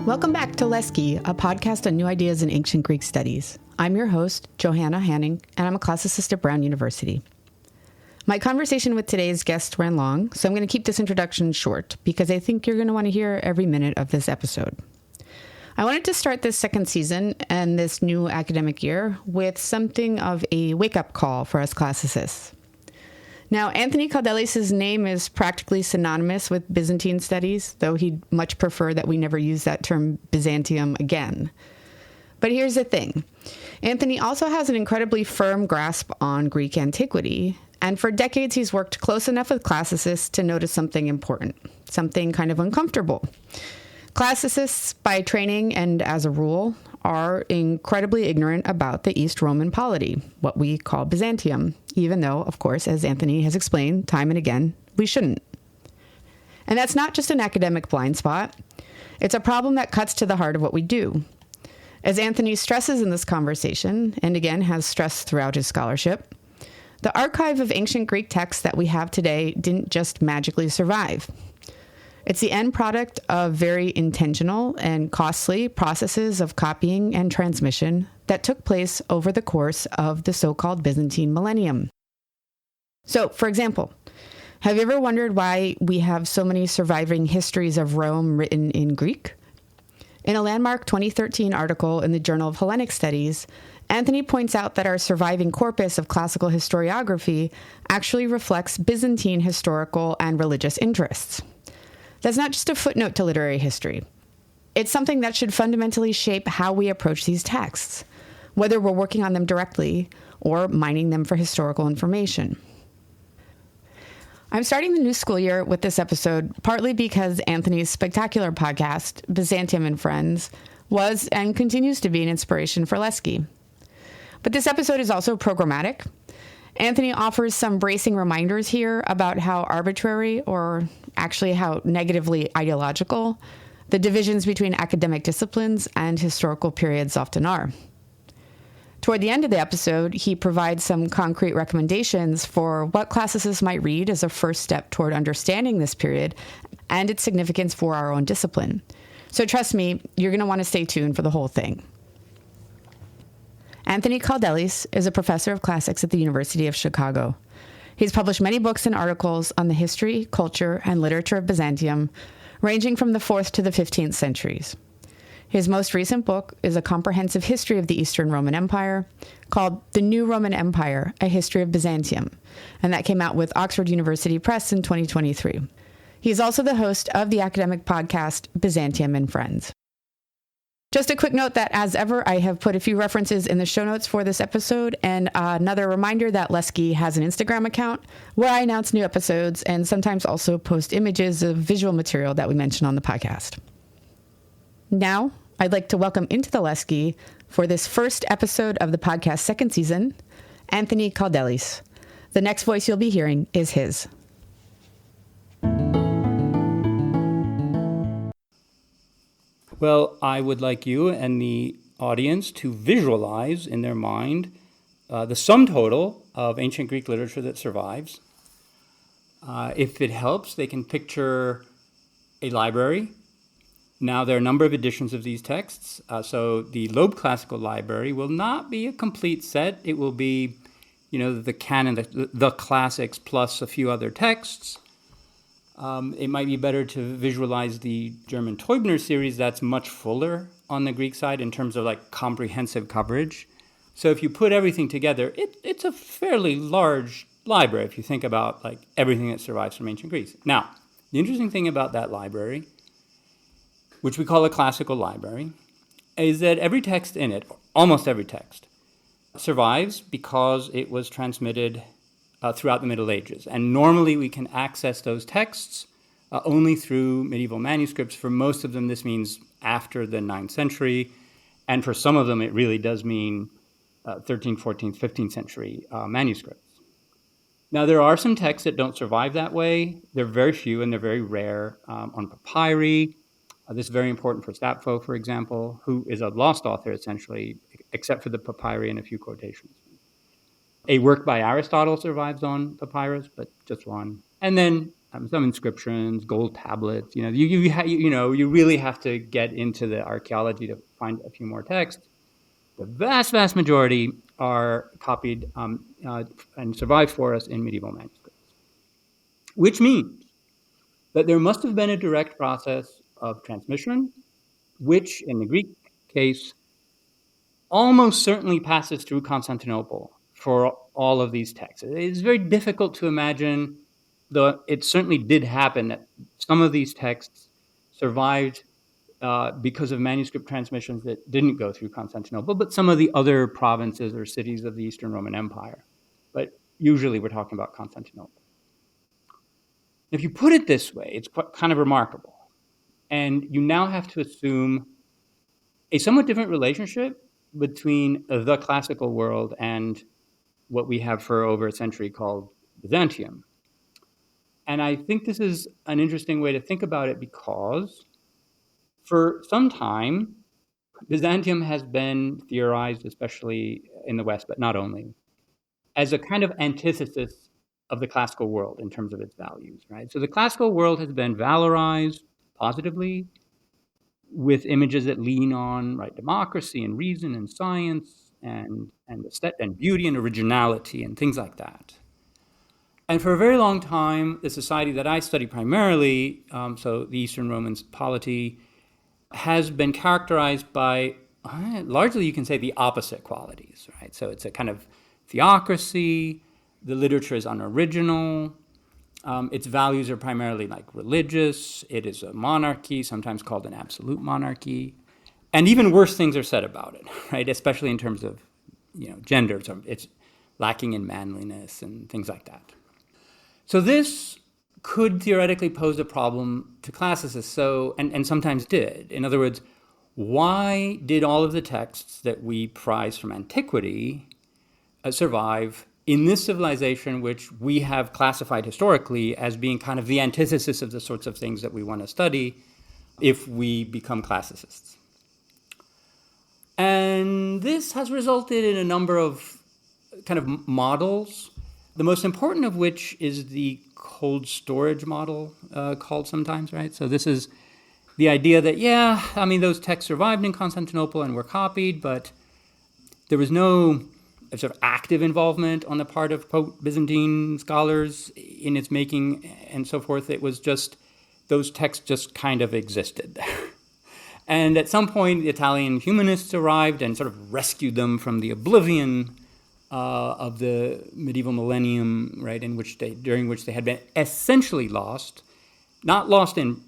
Welcome back to Lesche, a podcast on new ideas in ancient Greek studies. I'm your host, Johanna Hanning, and I'm a classicist at Brown University. My conversation with today's guest ran long, so I'm going to keep this introduction short because I think you're going to want to hear every minute of this episode. I wanted to start this second season and this new academic year with something of a wake-up call for us classicists. Now, Anthony Kaldellis' name is practically synonymous with Byzantine studies, though he'd much prefer that we never use that term Byzantium again. But here's the thing. Anthony also has an incredibly firm grasp on Greek antiquity, and for decades he's worked close enough with classicists to notice something important, something kind of uncomfortable. Classicists, by training and as a rule, are incredibly ignorant about the East Roman polity, what we call Byzantium, even though, of course, as Anthony has explained time and again, we shouldn't. And that's not just an academic blind spot. It's a problem that cuts to the heart of what we do. As Anthony stresses in this conversation, and again has stressed throughout his scholarship, the archive of ancient Greek texts that we have today didn't just magically survive. It's the end product of very intentional and costly processes of copying and transmission that took place over the course of the so-called Byzantine Millennium. So, for example, have you ever wondered why we have so many surviving histories of Rome written in Greek? In a landmark 2013 article in the Journal of Hellenic Studies, Anthony points out that our surviving corpus of classical historiography actually reflects Byzantine historical and religious interests. That's not just a footnote to literary history. It's something that should fundamentally shape how we approach these texts, whether we're working on them directly or mining them for historical information. I'm starting the new school year with this episode partly because Anthony's spectacular podcast, Byzantium and Friends, was and continues to be an inspiration for Lesche. But this episode is also programmatic. Anthony offers some bracing reminders here about how arbitrary, or actually how negatively ideological, the divisions between academic disciplines and historical periods often are. Toward the end of the episode, he provides some concrete recommendations for what classicists might read as a first step toward understanding this period and its significance for our own discipline. So trust me, you're going to want to stay tuned for the whole thing. Anthony Kaldellis is a professor of classics at the University of Chicago. He's published many books and articles on the history, culture, and literature of Byzantium, ranging from the 4th to the 15th centuries. His most recent book is a comprehensive history of the Eastern Roman Empire called The New Roman Empire, A History of Byzantium, and that came out with Oxford University Press in 2023. He's also the host of the academic podcast Byzantium and Friends. Just a quick note that, as ever, I have put a few references in the show notes for this episode, and another reminder that Lesche has an Instagram account where I announce new episodes and sometimes also post images of visual material that we mention on the podcast. Now, I'd like to welcome into the Lesche for this first episode of the podcast's second season, Anthony Kaldellis. The next voice you'll be hearing is his. Well, I would like you and the audience to visualize in their mind the sum total of ancient Greek literature that survives. If it helps, they can picture a library. Now, there are a number of editions of these texts. So the Loeb Classical Library will not be a complete set. It will be, the canon, the classics plus a few other texts. It might be better to visualize the German Teubner series. That's much fuller on the Greek side in terms of comprehensive coverage. So if you put everything together, it's a fairly large library if you think about everything that survives from ancient Greece. Now, the interesting thing about that library, which we call a classical library, is that every text in it, almost every text, survives because it was transmitted throughout the Middle Ages. And normally we can access those texts only through medieval manuscripts. For most of them, this means after the 9th century. And for some of them, it really does mean 13th, 14th, 15th century manuscripts. Now, there are some texts that don't survive that way. They're very few and they're very rare on papyri. This is very important for Sappho, for example, who is a lost author, essentially, except for the papyri and a few quotations. A work by Aristotle survives on papyrus, but just one. And then some inscriptions, gold tablets. You really have to get into the archaeology to find a few more texts. The vast, vast majority are copied and survive for us in medieval manuscripts, which means that there must have been a direct process of transmission, which in the Greek case almost certainly passes through Constantinople for all of these texts. It's very difficult to imagine, though it certainly did happen, that some of these texts survived because of manuscript transmissions that didn't go through Constantinople, but some of the other provinces or cities of the Eastern Roman Empire. But usually we're talking about Constantinople. If you put it this way, it's kind of remarkable. And you now have to assume a somewhat different relationship between the classical world and what we have for over a century called Byzantium. And I think this is an interesting way to think about it because for some time, Byzantium has been theorized, especially in the West, but not only, as a kind of antithesis of the classical world in terms of its values, right? So the classical world has been valorized positively with images that lean on, right, democracy and reason and science and beauty and originality and things like that. And for a very long time, the society that I study primarily, so the Eastern Roman polity, has been characterized by largely, you can say, the opposite qualities, right? So it's a kind of theocracy, the literature is unoriginal, its values are primarily like religious, it is a monarchy, sometimes called an absolute monarchy, and even worse things are said about it, right? Especially in terms of, gender, so it's lacking in manliness and things like that. So this could theoretically pose a problem to classicists, and sometimes did. In other words, why did all of the texts that we prize from antiquity survive in this civilization, which we have classified historically as being kind of the antithesis of the sorts of things that we want to study if we become classicists? And this has resulted in a number of kind of models, the most important of which is the cold storage model, called sometimes, right? So this is the idea that, those texts survived in Constantinople and were copied, but there was no sort of active involvement on the part of, quote, Byzantine scholars in its making and so forth. It was just, those texts just kind of existed. And at some point, the Italian humanists arrived and sort of rescued them from the oblivion of the medieval millennium, right, during which they had been essentially lost, not lost in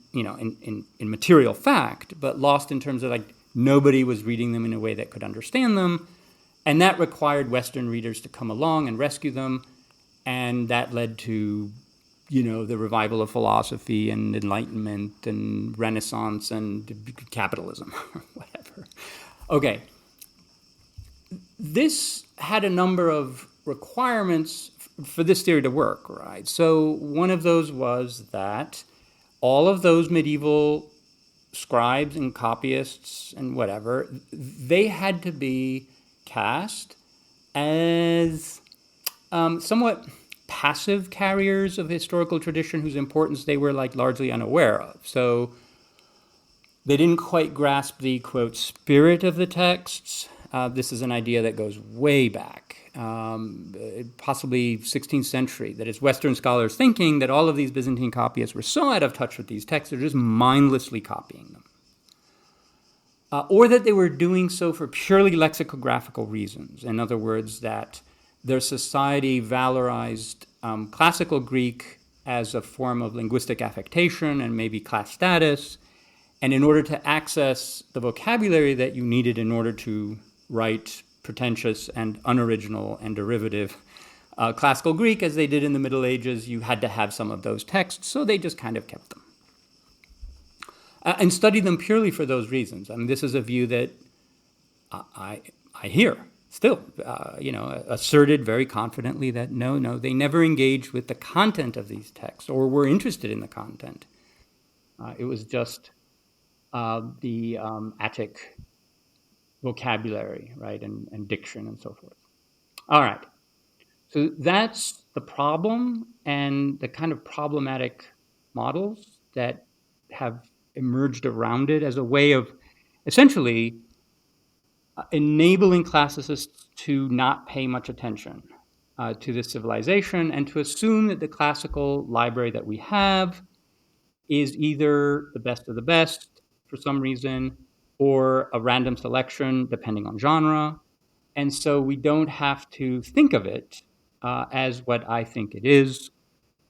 material fact, but lost in terms of like nobody was reading them in a way that could understand them, and that required Western readers to come along and rescue them, and that led to, the revival of philosophy and Enlightenment and Renaissance and capitalism, or whatever. Okay. This had a number of requirements for this theory to work, right? So one of those was that all of those medieval scribes and copyists and whatever, they had to be cast as somewhat passive carriers of historical tradition whose importance they were like largely unaware of. So they didn't quite grasp the, quote, spirit of the texts. This is an idea that goes way back, possibly 16th century, that it's Western scholars thinking that all of these Byzantine copyists were so out of touch with these texts, they're just mindlessly copying them. Or that they were doing so for purely lexicographical reasons. In other words, that their society valorized classical Greek as a form of linguistic affectation and maybe class status, and in order to access the vocabulary that you needed in order to write pretentious and unoriginal and derivative classical Greek, as they did in the Middle Ages, you had to have some of those texts, so they just kind of kept them. And studied them purely for those reasons. I mean, this is a view that I hear still, asserted very confidently that no, they never engaged with the content of these texts or were interested in the content. It was just the Attic vocabulary, right, and diction and so forth. All right. So that's the problem and the kind of problematic models that have emerged around it as a way of essentially enabling classicists to not pay much attention to this civilization and to assume that the classical library that we have is either the best of the best for some reason or a random selection depending on genre. And so we don't have to think of it as what I think it is,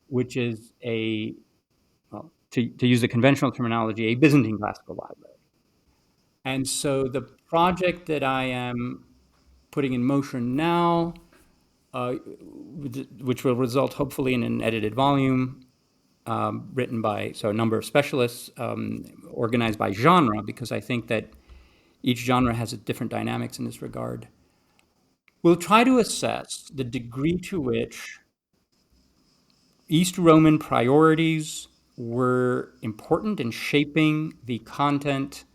which is to use the conventional terminology, a Byzantine classical library. And so the project that I am putting in motion now, which will result hopefully in an edited volume written by a number of specialists, organized by genre, because I think that each genre has a different dynamics in this regard. We'll try to assess the degree to which East Roman priorities were important in shaping the content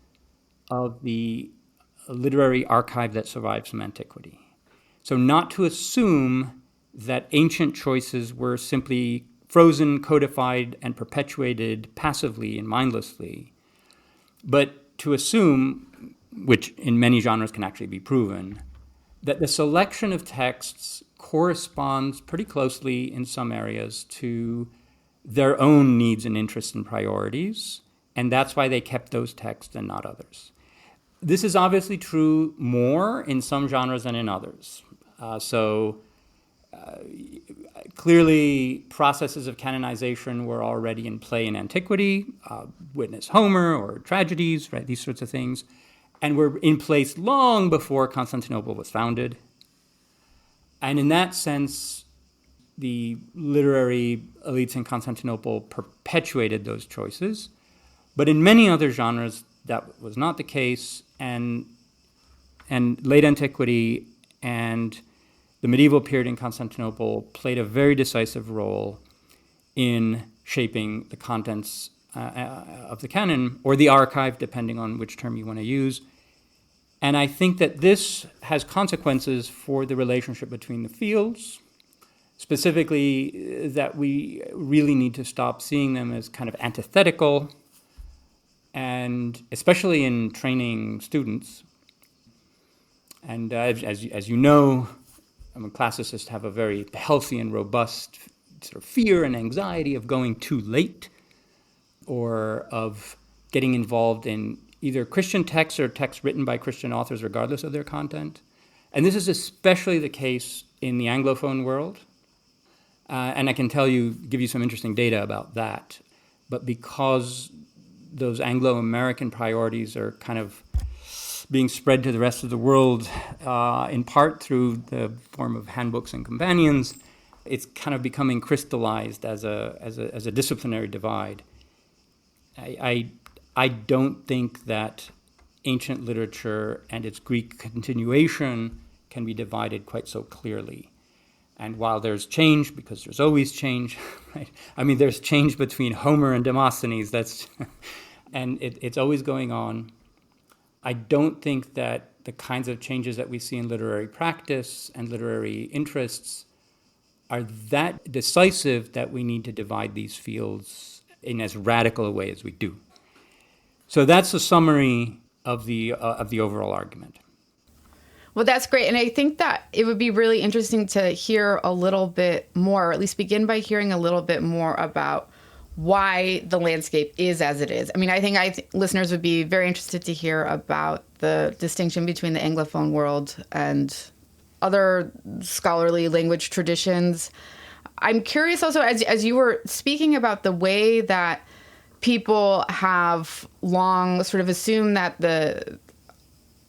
of the literary archive that survives from antiquity. So not to assume that ancient choices were simply frozen, codified, and perpetuated passively and mindlessly, but to assume, which in many genres can actually be proven, that the selection of texts corresponds pretty closely in some areas to their own needs and interests and priorities, and that's why they kept those texts and not others. This is obviously true more in some genres than in others. Clearly, processes of canonization were already in play in antiquity, witness Homer or tragedies, right? These sorts of things, and were in place long before Constantinople was founded. And in that sense, the literary elites in Constantinople perpetuated those choices. But in many other genres, that was not the case, and late antiquity and the medieval period in Constantinople played a very decisive role in shaping the contents of the canon, or the archive, depending on which term you want to use. And I think that this has consequences for the relationship between the fields, specifically that we really need to stop seeing them as kind of antithetical, and especially in training students. And as you know, classicists have a very healthy and robust sort of fear and anxiety of going too late, or of getting involved in either Christian texts or texts written by Christian authors, regardless of their content. And this is especially the case in the Anglophone world. And I can give you some interesting data about that. But because those Anglo-American priorities are kind of being spread to the rest of the world, in part through the form of handbooks and companions, it's kind of becoming crystallized as a disciplinary divide. I don't think that ancient literature and its Greek continuation can be divided quite so clearly. And while there's change, because there's always change, right? I mean, there's change between Homer and Demosthenes, and it's always going on. I don't think that the kinds of changes that we see in literary practice and literary interests are that decisive that we need to divide these fields in as radical a way as we do. So that's a summary of the overall argument. Well, that's great. And I think that it would be really interesting to hear a little bit more, or at least begin by hearing a little bit more about why the landscape is as it is. I mean, I think listeners would be very interested to hear about the distinction between the Anglophone world and other scholarly language traditions. I'm curious also, as you were speaking about the way that people have long sort of assumed that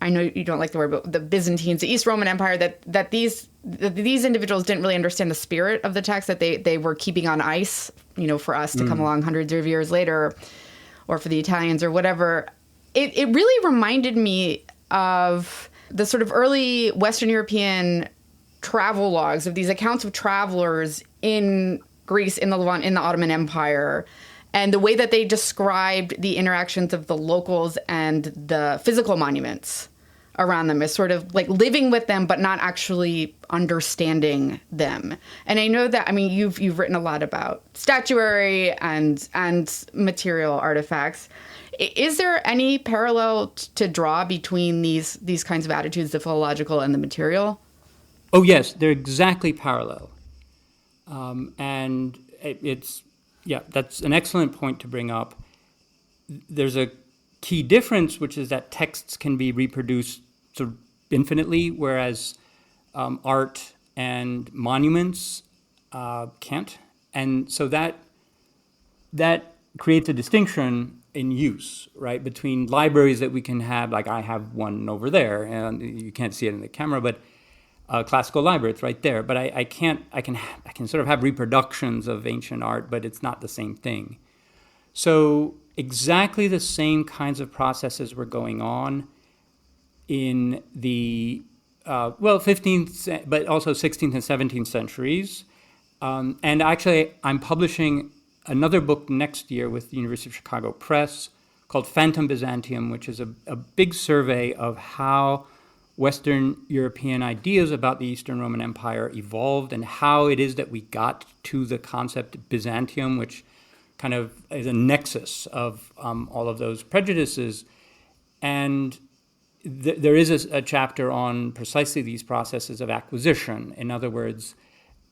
I know you don't like the word, but the Byzantines, the East Roman Empire, that these individuals didn't really understand the spirit of the text, that they were keeping on ice, for us to come along hundreds of years later, or for the Italians or whatever. It really reminded me of the sort of early Western European travel logs of these accounts of travelers in Greece, in the Levant, in the Ottoman Empire, and the way that they described the interactions of the locals and the physical monuments around them, as sort of like living with them, but not actually understanding them. And I know that, I mean, you've written a lot about statuary and material artifacts. Is there any parallel to draw between these kinds of attitudes, the philological and the material? Oh, yes, they're exactly parallel. And that's an excellent point to bring up. There's a key difference, which is that texts can be reproduced sort of infinitely, whereas art and monuments can't. And so that creates a distinction in use, right, between libraries that we can have, like I have one over there, and you can't see it in the camera, but classical library, it's right there. But I can sort of have reproductions of ancient art, but it's not the same thing. So exactly the same kinds of processes were going on in the 15th, but also 16th and 17th centuries. And actually, I'm publishing another book next year with the University of Chicago Press called Phantom Byzantium, which is a big survey of how Western European ideas about the Eastern Roman Empire evolved and how it is that we got to the concept Byzantium, which kind of is a nexus of all of those prejudices. And there is a chapter on precisely these processes of acquisition. In other words,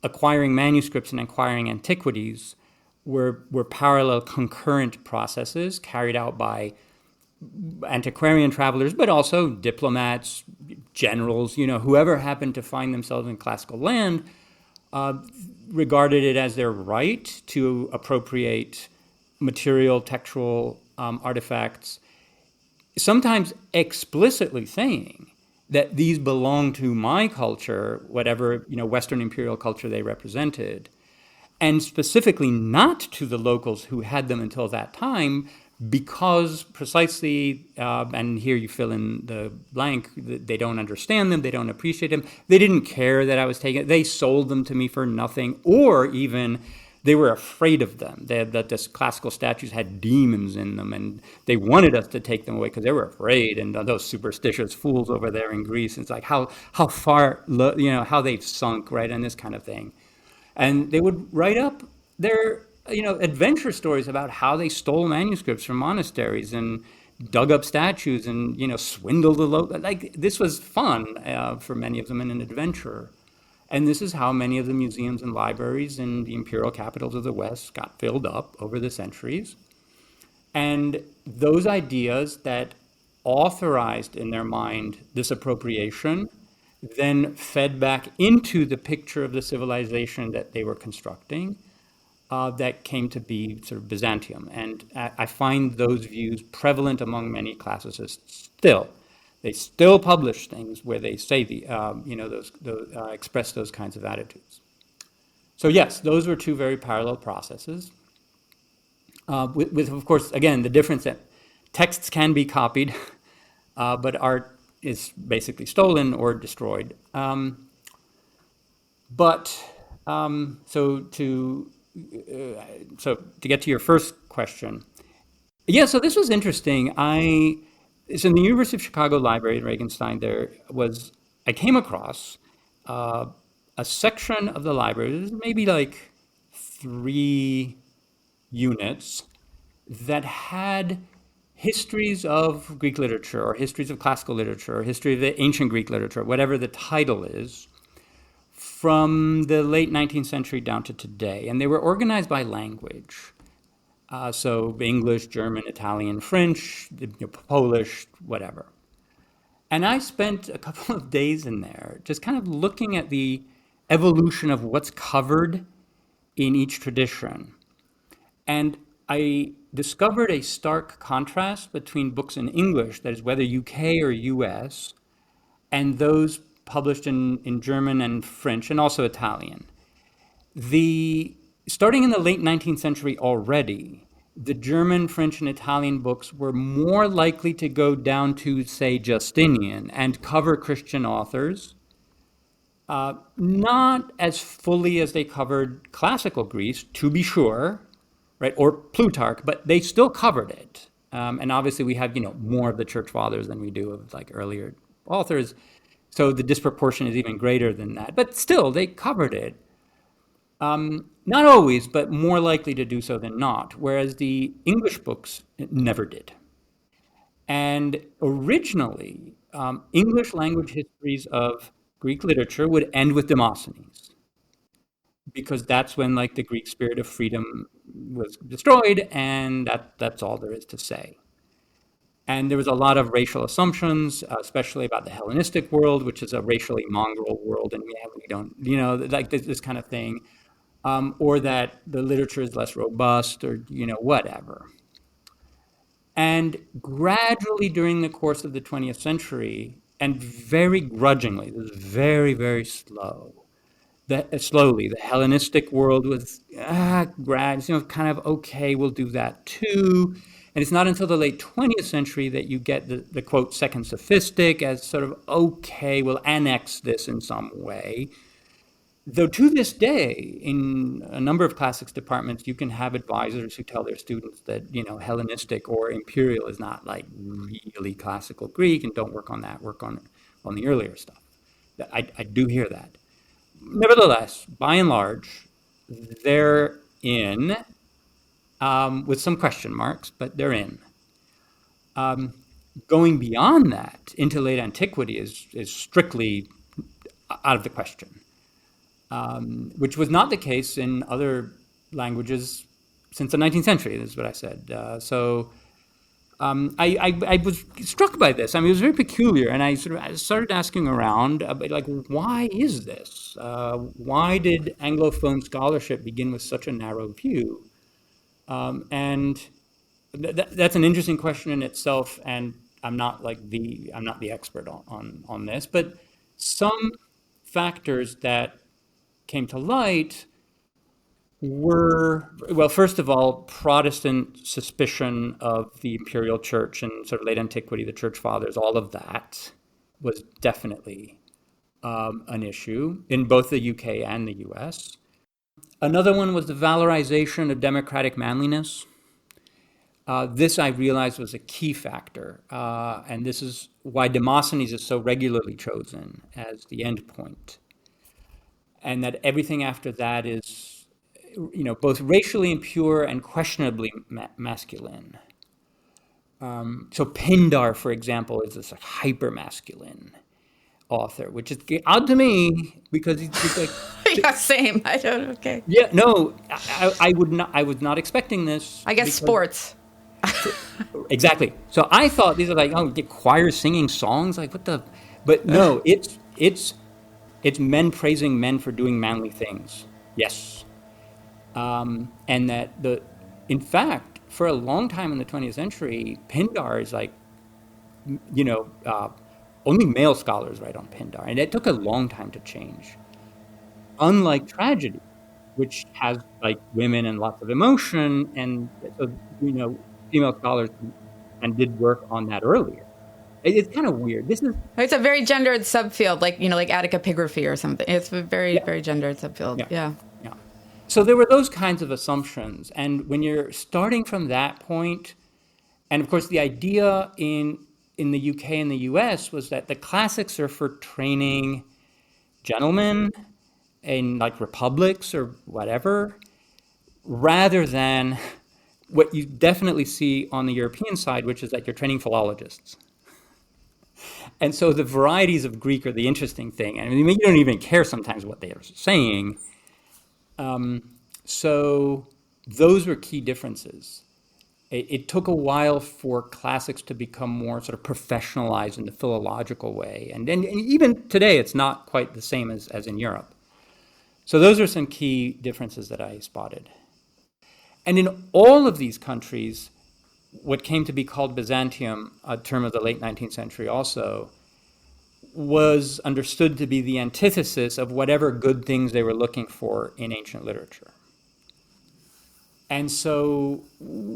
acquiring manuscripts and acquiring antiquities were parallel concurrent processes carried out by antiquarian travelers, but also diplomats, generals, whoever happened to find themselves in classical land, regarded it as their right to appropriate material, textual artifacts, sometimes explicitly saying that these belong to my culture, whatever Western imperial culture they represented, and specifically not to the locals who had them until that time, because precisely, and here you fill in the blank, they don't understand them, they don't appreciate them, they didn't care that I was taking it, they sold them to me for nothing, or even they were afraid of them, that this classical statues had demons in them, and they wanted us to take them away because they were afraid, and those superstitious fools over there in Greece, it's like how far, how they've sunk, right, and this kind of thing. And they would write up their adventure stories about how they stole manuscripts from monasteries and dug up statues and swindled the local. Like, this was fun for many of them, and an adventure. And this is how many of the museums and libraries in the imperial capitals of the West got filled up over the centuries. And those ideas that authorized in their mind this appropriation then fed back into the picture of the civilization that they were constructing, that came to be sort of Byzantium. And I find those views prevalent among many classicists still. They still publish things where they say express those kinds of attitudes. So yes, those were two very parallel processes. With of course, again, the difference that texts can be copied, but art is basically stolen or destroyed. So to get to your first question, so this was interesting. So in the University of Chicago Library at Regenstein, I came across a section of the library, there's maybe like 3 units, that had histories of Greek literature, or histories of classical literature, or history of the ancient Greek literature, whatever the title is, from the late 19th century down to today. And they were organized by language. So English, German, Italian, French, Polish, whatever. And I spent a couple of days in there just kind of looking at the evolution of what's covered in each tradition. And I discovered a stark contrast between books in English, that is whether UK or US, and those published in German and French, and also Italian. Starting in the late 19th century already, the German, French, and Italian books were more likely to go down to, say, Justinian and cover Christian authors, not as fully as they covered classical Greece, to be sure, right, or Plutarch, but they still covered it. And obviously we have, more of the church fathers than we do of like earlier authors. So the disproportion is even greater than that. But still, they covered it. Not always, but more likely to do so than not, whereas the English books never did. And originally, English language histories of Greek literature would end with Demosthenes, because that's when like the Greek spirit of freedom was destroyed, and that's all there is to say. And there was a lot of racial assumptions, especially about the Hellenistic world, which is a racially mongrel world, and we don't, like this kind of thing, or that the literature is less robust, or whatever. And gradually during the course of the 20th century, and very grudgingly, it was very, very slowly, the Hellenistic world was kind of okay, we'll do that too. And it's not until the late 20th century that you get the quote, second sophistic as sort of, okay, we'll annex this in some way. Though to this day, in a number of classics departments, you can have advisors who tell their students that, Hellenistic or imperial is not like really classical Greek, and don't work on that, work on the earlier stuff. I do hear that. Nevertheless, by and large, they're in, with some question marks, but they're in. Going beyond that into late antiquity is strictly out of the question. Which was not the case in other languages since the 19th century, is what I said. I was struck by this. I mean, it was very peculiar, and I started asking around, like, why is this? Why did Anglophone scholarship begin with such a narrow view? And that's an interesting question in itself, and I'm not the expert on this, but some factors that came to light were, well, first of all, Protestant suspicion of the imperial church and sort of late antiquity, the church fathers, all of that was definitely an issue in both the UK and the US. Another one was the valorization of democratic manliness. This I realized was a key factor, and this is why Demosthenes is so regularly chosen as the end point. And that everything after that is, both racially impure and questionably masculine. So Pindar, for example, is this hyper-masculine author, which is odd to me because he's like... Yeah, same. I don't, okay. Yeah, no, I was not expecting this. I guess sports. Exactly. So I thought these are like, the choir singing songs, like what the... But no, it's men praising men for doing manly things. Yes. And that in fact, for a long time in the 20th century, Pindar is like, only male scholars write on Pindar. And it took a long time to change. Unlike tragedy, which has like women and lots of emotion. And so, female scholars and did work on that earlier. It's kind of weird. It's a very gendered subfield, like Attic epigraphy or something. It's a very, very gendered subfield. Yeah. So there were those kinds of assumptions. And when you're starting from that point, and of course the idea in the UK and the US was that the classics are for training gentlemen in like republics or whatever, rather than what you definitely see on the European side, which is that you're training philologists. And so the varieties of Greek are the interesting thing. I mean, you don't even care sometimes what they are saying. So those were key differences. It took a while for classics to become more sort of professionalized in the philological way. And even today, it's not quite the same as in Europe. So those are some key differences that I spotted. And in all of these countries, what came to be called Byzantium, a term of the late 19th century also, was understood to be the antithesis of whatever good things they were looking for in ancient literature. And so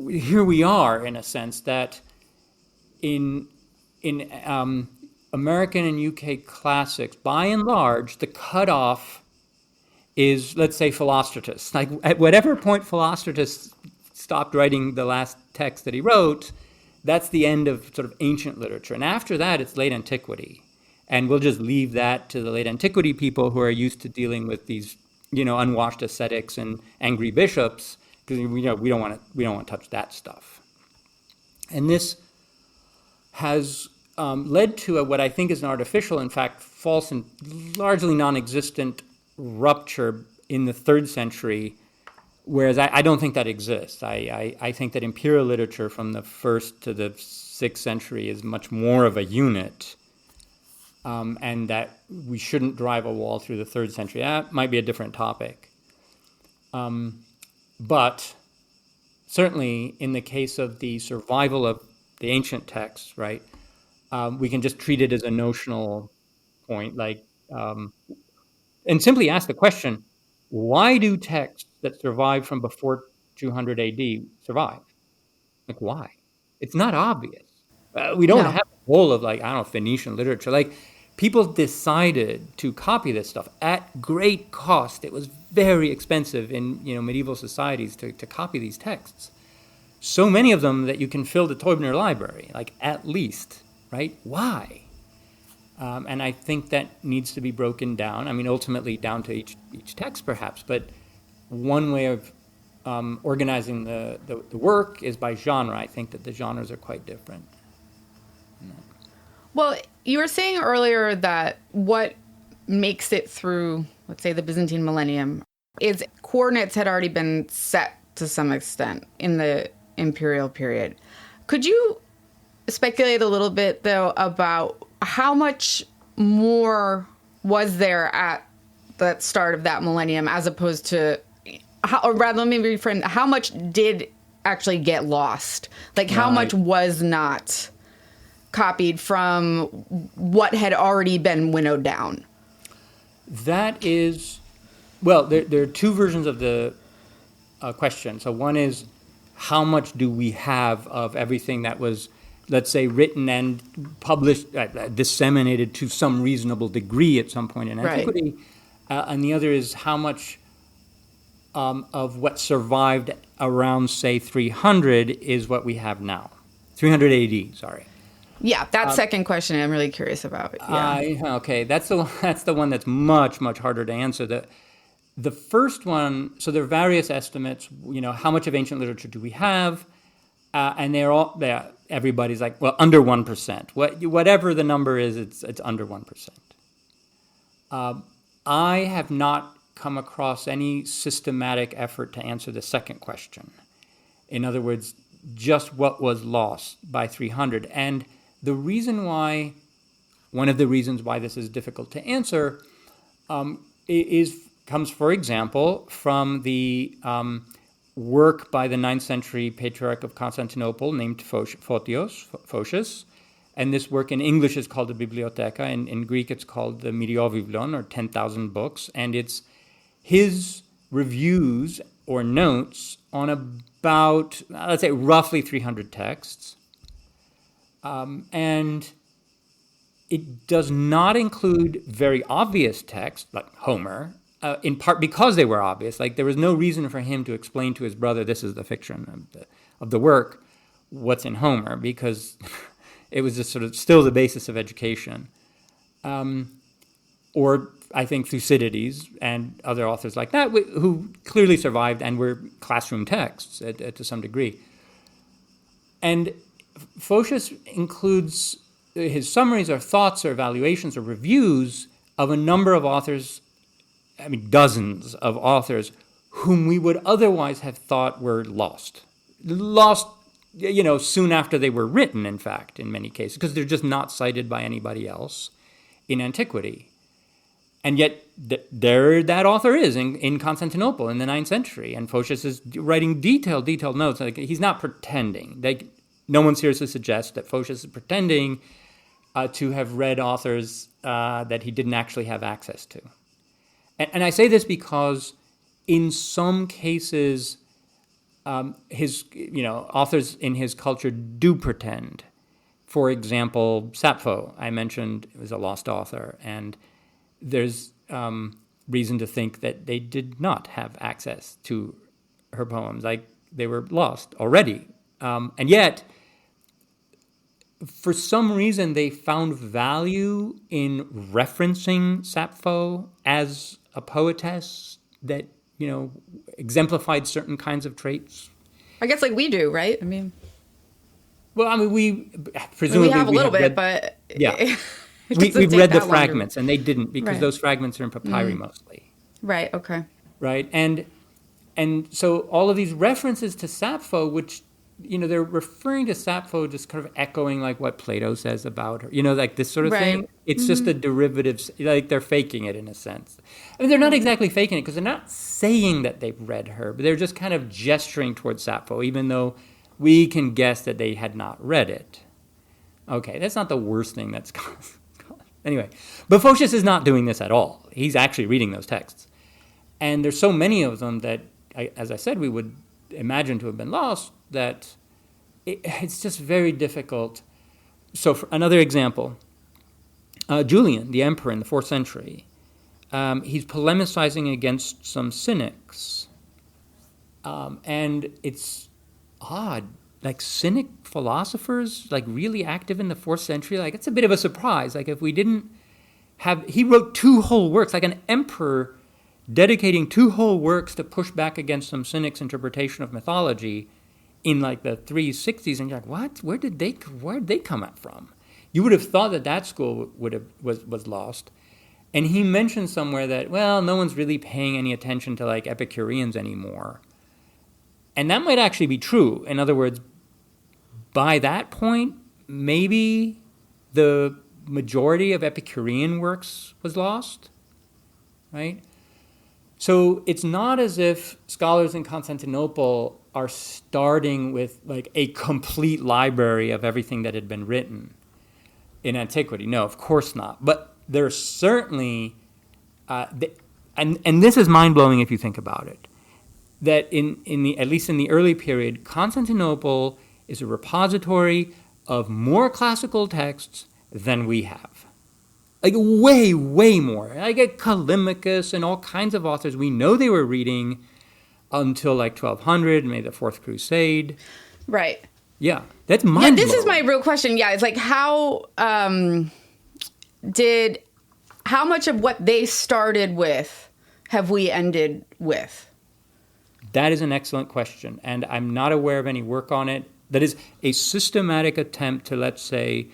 here we are, in a sense, that in American and UK classics, by and large, the cutoff is, let's say, Philostratus. Like at whatever point Philostratus stopped writing the last text that he wrote, that's the end of sort of ancient literature. And after that, it's late antiquity. And we'll just leave that to the late antiquity people who are used to dealing with these, unwashed ascetics and angry bishops, because we don't want to touch that stuff. And this has led to what I think is an artificial, in fact, false and largely non-existent rupture in the 3rd century, whereas I don't think that exists. I think that imperial literature from the 1st to the 6th century is much more of a unit, and that we shouldn't drive a wall through the 3rd century. That might be a different topic. But certainly in the case of the survival of the ancient texts, right, we can just treat it as a notional point, and simply ask the question, why do texts that survive from before 200 AD survive? Like, why? It's not obvious. We don't have a whole of, Phoenician literature. People decided to copy this stuff at great cost. It was very expensive in, medieval societies to copy these texts. So many of them that you can fill the Teubner library, at least, right? Why? And I think that needs to be broken down. Ultimately down to each text, perhaps. But one way of organizing the work is by genre. I think that the genres are quite different. Well, you were saying earlier that what makes it through, let's say, the Byzantine Millennium is coordinates had already been set to some extent in the imperial period. Could you speculate a little bit, though, about how much more was there at the start of that millennium as opposed to, or rather, let me reframe, how much did actually get lost? How much was not copied from what had already been winnowed down? That is, well, there are two versions of the question. So one is, how much do we have of everything that was, let's say, written and published, disseminated to some reasonable degree at some point in antiquity? Right. And the other is how much of what survived around, say, 300 is what we have now. 300 AD, sorry. Yeah, that second question I'm really curious about. Yeah. Okay, that's the one that's much, much harder to answer. The first one, so there are various estimates, how much of ancient literature do we have? And everybody's like, well, under 1%. Whatever the number is, it's under 1%. I have not come across any systematic effort to answer the second question. In other words, just what was lost by 300. And the reason why, one of the reasons why this is difficult to answer comes, for example, from the work by the 9th century patriarch of Constantinople named Photius. And this work in English is called the Bibliotheca. And in Greek, it's called the Myriovivlon, or 10,000 books. And it's his reviews or notes on about, let's say, roughly 300 texts. And it does not include very obvious texts, like Homer, in part because they were obvious. There was no reason for him to explain to his brother, this is the fiction of the work, what's in Homer, because it was just sort of still the basis of education. Or I think Thucydides and other authors like that, who clearly survived and were classroom texts to some degree. And Photius includes his summaries or thoughts or evaluations or reviews of a number of authors, dozens of authors, whom we would otherwise have thought were lost, soon after they were written, in fact, in many cases, because they're just not cited by anybody else in antiquity. And yet, there that author is in Constantinople in the 9th century, and Photius is writing detailed notes. He's not pretending. No one seriously suggests that Photius is pretending to have read authors that he didn't actually have access to. And I say this because in some cases, his authors in his culture do pretend. For example, Sappho, I mentioned, was a lost author, and there's reason to think that they did not have access to her poems. They were lost already. And yet, for some reason, they found value in referencing Sappho as a poetess that, exemplified certain kinds of traits. I guess like we do, right? I mean, we presumably we have a little bit, read, but yeah, we've read the fragments, and they didn't, because those fragments are in papyri mostly. Right. Okay. Right, and so all of these references to Sappho, which they're referring to Sappho, just kind of echoing like what Plato says about her, like this sort of thing. It's just a derivative, like they're faking it in a sense. I mean, they're not exactly faking it because they're not saying that they've read her, but they're just kind of gesturing towards Sappho, even though we can guess that they had not read it. Okay, that's not the worst thing that's gone. Anyway, but Photius is not doing this at all. He's actually reading those texts. And there's so many of them that, as I said, we would imagine to have been lost, that it's just very difficult. So for another example, Julian, the emperor in the 4th century, he's polemicizing against some cynics. And it's odd, like cynic philosophers, like really active in the 4th century, like it's a bit of a surprise. Like if we didn't have, he wrote 2 whole works, like an emperor dedicating 2 whole works to push back against some cynics' interpretation of mythology in like the 360s, and you're like, what? Where did they come up from? You would have thought that school was lost. And he mentioned somewhere that, well, no one's really paying any attention to like Epicureans anymore. And that might actually be true. In other words, by that point, maybe the majority of Epicurean works was lost, right? So it's not as if scholars in Constantinople are starting with like a complete library of everything that had been written in antiquity. No, of course not. But there's certainly, and this is mind-blowing if you think about it, that at least in the early period, Constantinople is a repository of more classical texts than we have. Like way, way more. I get Callimachus and all kinds of authors we know they were reading until like 1200, maybe the Fourth Crusade. Right. Yeah, that's mind-blowing. Yeah, this is my real question. Yeah, it's like how much of what they started with have we ended with? That is an excellent question, and I'm not aware of any work on it. That is a systematic attempt to, let's say,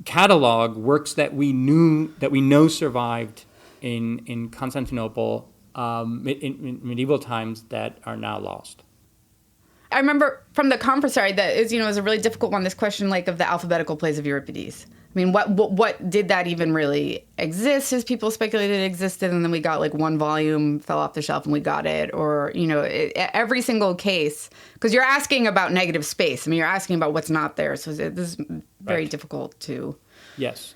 catalog works that we know survived in Constantinople in medieval times that are now lost. I remember from the commentary that is a really difficult one. This question, like, of the alphabetical plays of Euripides. I mean, what did that even really exist? As people speculated it existed, and then we got like one volume fell off the shelf and we got it, or every single case, because you're asking about negative space. I mean, you're asking about what's not there. So this is very difficult to. Yes,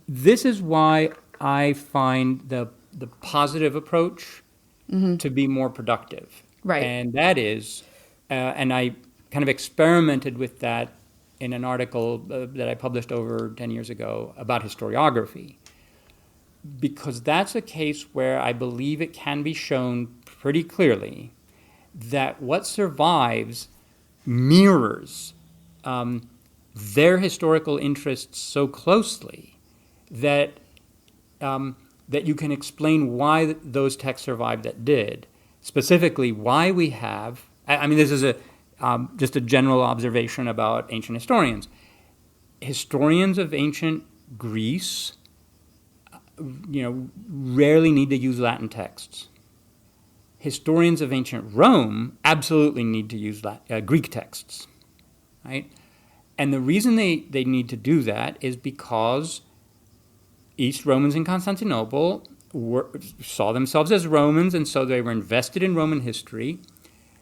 this is why I find the positive approach to be more productive. Right, and that is, and I kind of experimented with that in an article that I published over 10 years ago about historiography, because that's a case where I believe it can be shown pretty clearly that what survives mirrors their historical interests so closely that you can explain why those texts survived that did. Specifically, why we have, I mean, this is just a general observation about ancient historians. Historians of ancient Greece, rarely need to use Latin texts. Historians of ancient Rome absolutely need to use Greek texts, right? And the reason they need to do that is because East Romans in Constantinople saw themselves as Romans, and so they were invested in Roman history,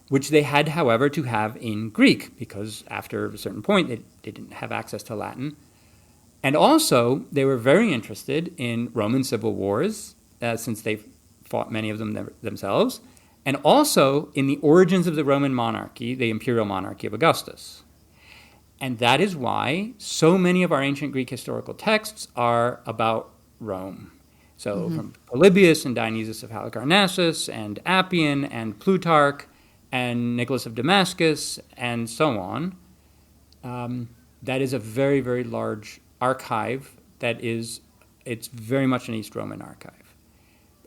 which they had, however, to have in Greek, because after a certain point, they didn't have access to Latin. And also, they were very interested in Roman civil wars, since they fought many of them themselves, and also in the origins of the Roman monarchy, the imperial monarchy of Augustus. And that is why so many of our ancient Greek historical texts are about Rome. So from Polybius and Dionysius of Halicarnassus and Appian and Plutarch and Nicholas of Damascus, and so on. that is a very, very large archive it's very much an East Roman archive.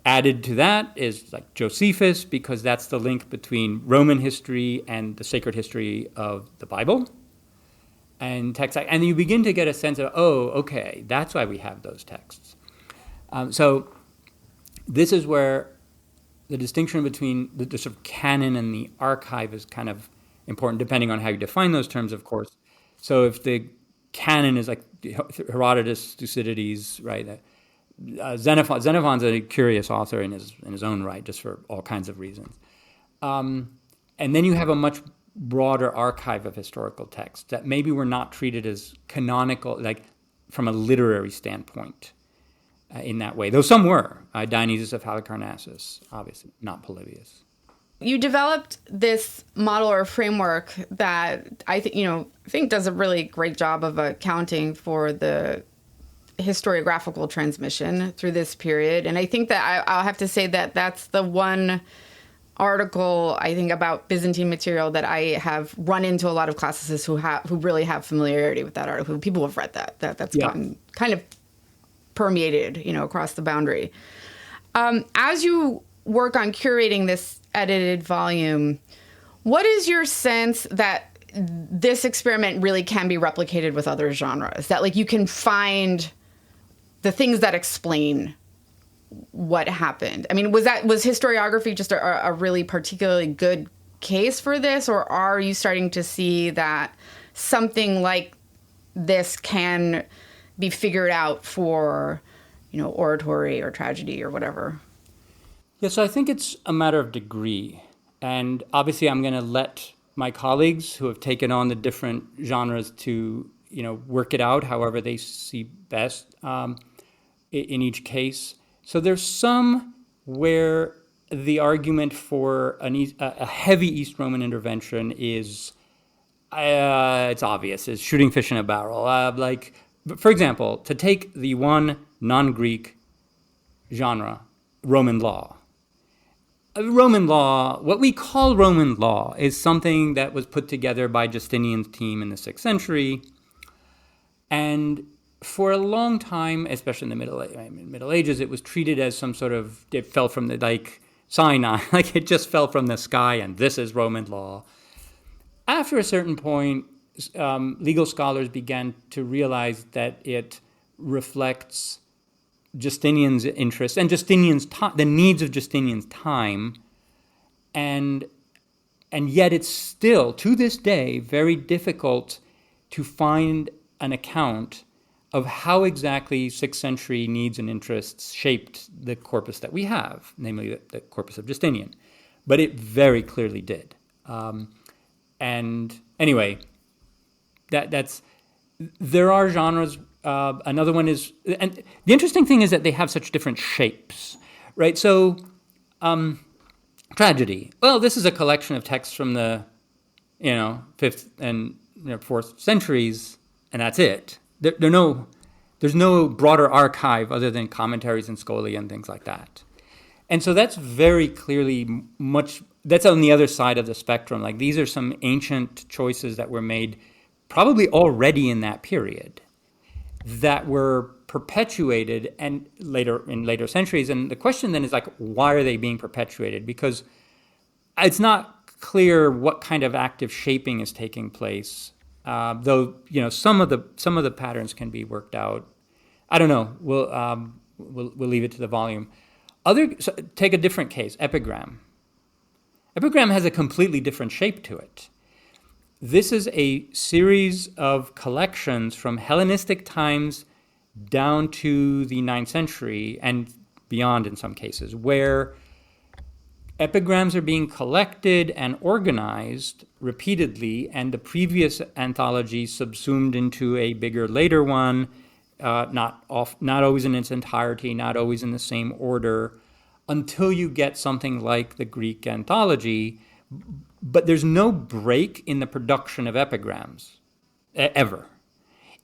Added to that is like Josephus, because that's the link between Roman history and the sacred history of the Bible and texts. And you begin to get a sense of, oh, okay, that's why we have those texts. So this is where the distinction between the sort of canon and the archive is kind of important, depending on how you define those terms, of course. So if the canon is like Herodotus, Thucydides, right? Xenophon's a curious author in his own right, just for all kinds of reasons. And then you have a much broader archive of historical texts that maybe were not treated as canonical, like from a literary standpoint, in that way. Though some were. Dionysius of Halicarnassus, obviously, not Polybius. You developed this model or framework that I think does a really great job of accounting for the historiographical transmission through this period. And I think that I'll have to say that that's the one article, I think, about Byzantine material that I have run into a lot of classicists who really have familiarity with that article. People have read that's gotten kind of permeated, across the boundary. As you work on curating this edited volume, what is your sense that this experiment really can be replicated with other genres? That like you can find the things that explain what happened? I mean, was historiography just a really particularly good case for this, or are you starting to see that something like this can be figured out for, oratory or tragedy or whatever? Yeah, so I think it's a matter of degree. And obviously I'm going to let my colleagues who have taken on the different genres to, work it out however they see best in each case. So there's some where the argument for a heavy East Roman intervention is, it's obvious, is shooting fish in a barrel. For example, to take the one non-Greek genre, Roman law. Roman law, what we call Roman law, is something that was put together by Justinian's team in the 6th century. And for a long time, especially in the Middle Ages, it was treated as some sort of, it fell from Sinai, it just fell from the sky, and this is Roman law. After a certain point, legal scholars began to realize that it reflects Justinian's interests and the needs of Justinian's time, and yet it's still, to this day, very difficult to find an account of how exactly 6th century needs and interests shaped the corpus that we have, namely the corpus of Justinian. But it very clearly did. And anyway, there are genres. Another one is, and the interesting thing is that they have such different shapes, right? So, tragedy. Well, this is a collection of texts from the, 5th and 4th centuries, and that's it. There's no broader archive other than commentaries and scholia and things like that. And so that's very clearly that's on the other side of the spectrum. Like, these are some ancient choices that were made probably already in that period, that were perpetuated and in later centuries. And the question then is why are they being perpetuated? Because it's not clear what kind of active shaping is taking place. Though some of the patterns can be worked out. I don't know. We'll leave it to the volume. Take a different case, epigram. Epigram has a completely different shape to it. This is a series of collections from Hellenistic times down to the 9th century and beyond in some cases, where epigrams are being collected and organized repeatedly, and the previous anthology subsumed into a bigger later one, not always in its entirety, not always in the same order, until you get something like the Greek anthology. But there's no break in the production of epigrams, ever.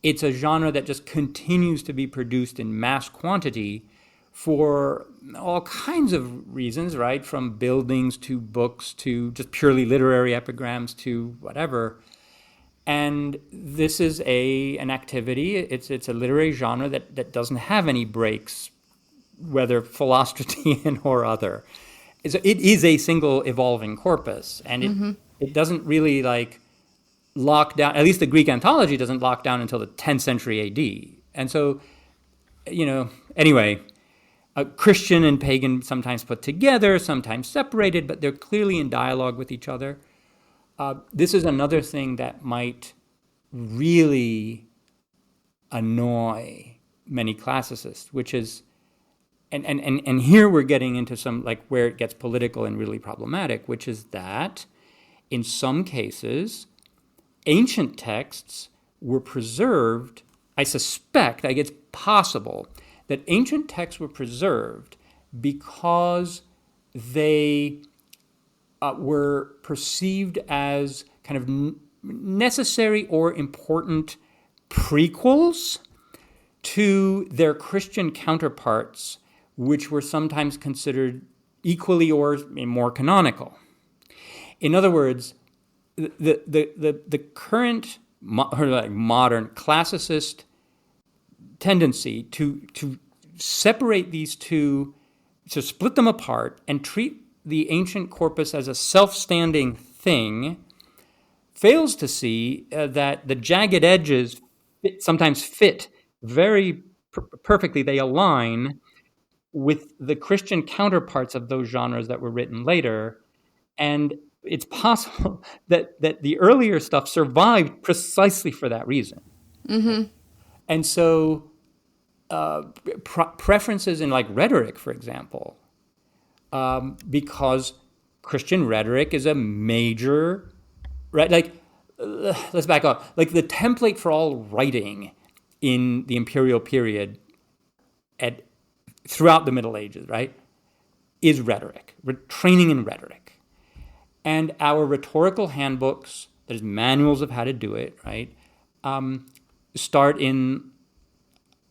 It's a genre that just continues to be produced in mass quantity for all kinds of reasons, right? From buildings to books to just purely literary epigrams to whatever. And this is an activity, it's a literary genre that doesn't have any breaks, whether Philostratian or other. It is a single evolving corpus, and it doesn't really lock down, at least the Greek anthology doesn't lock down until the 10th century AD. And so, anyway, Christian and pagan sometimes put together, sometimes separated, but they're clearly in dialogue with each other. This is another thing that might really annoy many classicists, which is, and here we're getting into some where it gets political and really problematic, which is that in some cases, ancient texts were preserved. I suspect, it's possible that ancient texts were preserved because they were perceived as kind of necessary or important prequels to their Christian counterparts, which were sometimes considered equally or more canonical. In other words, the current modern classicist tendency to separate these two, to split them apart and treat the ancient corpus as a self-standing thing, fails to see that the jagged edges sometimes fit very perfectly. They align with the Christian counterparts of those genres that were written later. And it's possible that the earlier stuff survived precisely for that reason. Mm-hmm. And so preferences in rhetoric, for example, because Christian rhetoric is a major, right? Let's back up. The template for all writing in the imperial period throughout the Middle Ages, right, is rhetoric, training in rhetoric. And our rhetorical handbooks, there's manuals of how to do it, right, start in,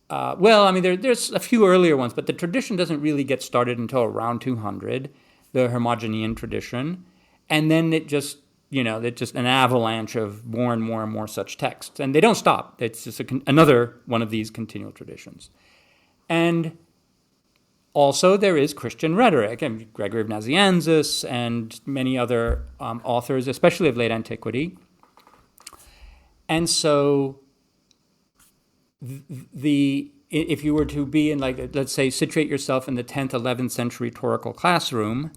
there's a few earlier ones, but the tradition doesn't really get started until around 200, the Hermogenean tradition. And then it just, it's just an avalanche of more and more and more such texts. And they don't stop. It's just another one of these continual traditions. And also, there is Christian rhetoric, and Gregory of Nazianzus and many other authors, especially of late antiquity. And so, if you were to be in, let's say, situate yourself in the 10th, 11th century rhetorical classroom,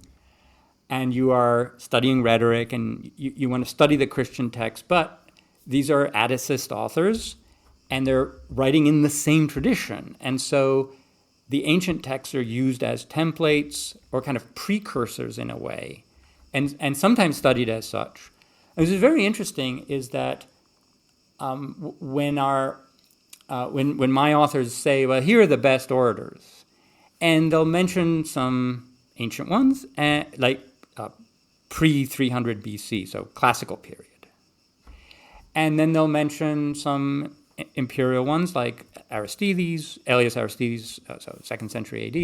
and you are studying rhetoric, and you want to study the Christian text, but these are Atticist authors, and they're writing in the same tradition. And so the ancient texts are used as templates or kind of precursors in a way, and sometimes studied as such. And this is very interesting is that when my authors say, well, here are the best orators, and they'll mention some ancient ones, pre-300 BC, so classical period. And then they'll mention some imperial ones like Aristides, Aelius Aristides, so 2nd century AD,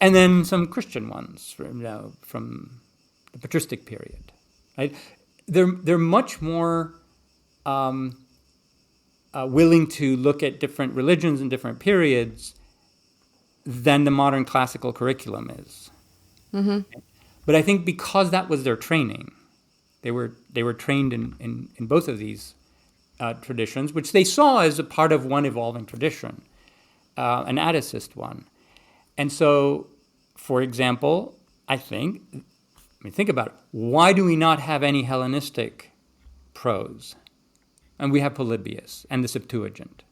and then some Christian ones from the patristic period. Right? They're much more willing to look at different religions and different periods than the modern classical curriculum is. Mm-hmm. But I think because that was their training, they were trained in both of these traditions, which they saw as a part of one evolving tradition, an Atticist one. And so, for example, think about it. Why do we not have any Hellenistic prose? And we have Polybius and the Septuagint.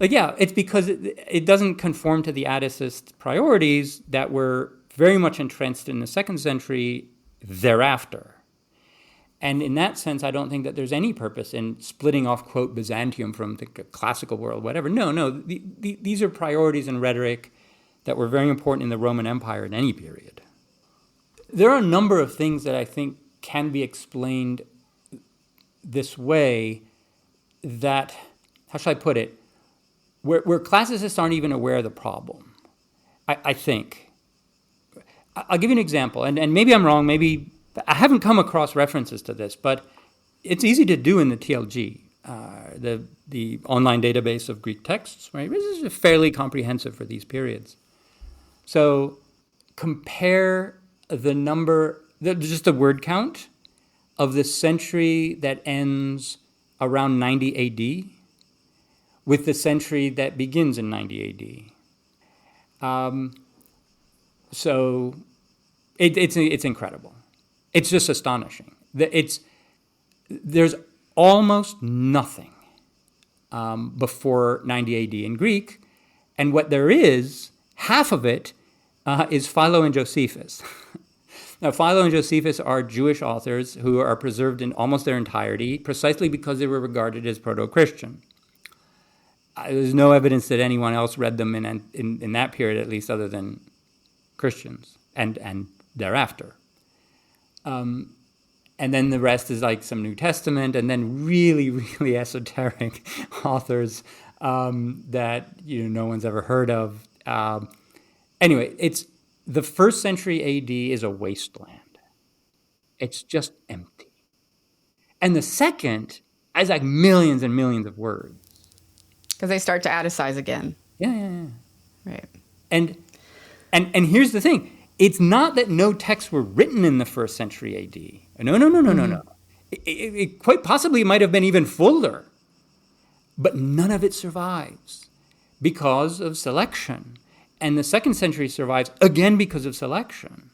It's because it doesn't conform to the Atticist priorities that were very much entrenched in the 2nd century thereafter. And in that sense, I don't think that there's any purpose in splitting off, quote, Byzantium from the classical world, whatever. No, these are priorities in rhetoric that were very important in the Roman Empire in any period. There are a number of things that I think can be explained this way that, how shall I put it, where classicists aren't even aware of the problem, I think. I'll give you an example, and maybe I'm wrong, maybe I haven't come across references to this, but it's easy to do in the TLG, the online database of Greek texts, right? This is fairly comprehensive for these periods. So compare just the word count of the century that ends around 90 AD with the century that begins in 90 AD. So it's incredible. It's just astonishing. There's almost nothing before 90 AD in Greek, and what there is, half of it is Philo and Josephus. Now, Philo and Josephus are Jewish authors who are preserved in almost their entirety, precisely because they were regarded as proto-Christian. There's no evidence that anyone else read them in that period, at least, other than Christians and thereafter. And then the rest is like some New Testament, and then really, really esoteric authors that no one's ever heard of. Anyway, it's the first century AD is a wasteland. It's just empty. And the second is like millions and millions of words. Because they start to Odysseize again. Yeah. Right. And here's the thing. It's not that no texts were written in the first century AD. No. It quite possibly might have been even fuller. But none of it survives because of selection. And the second century survives again because of selection.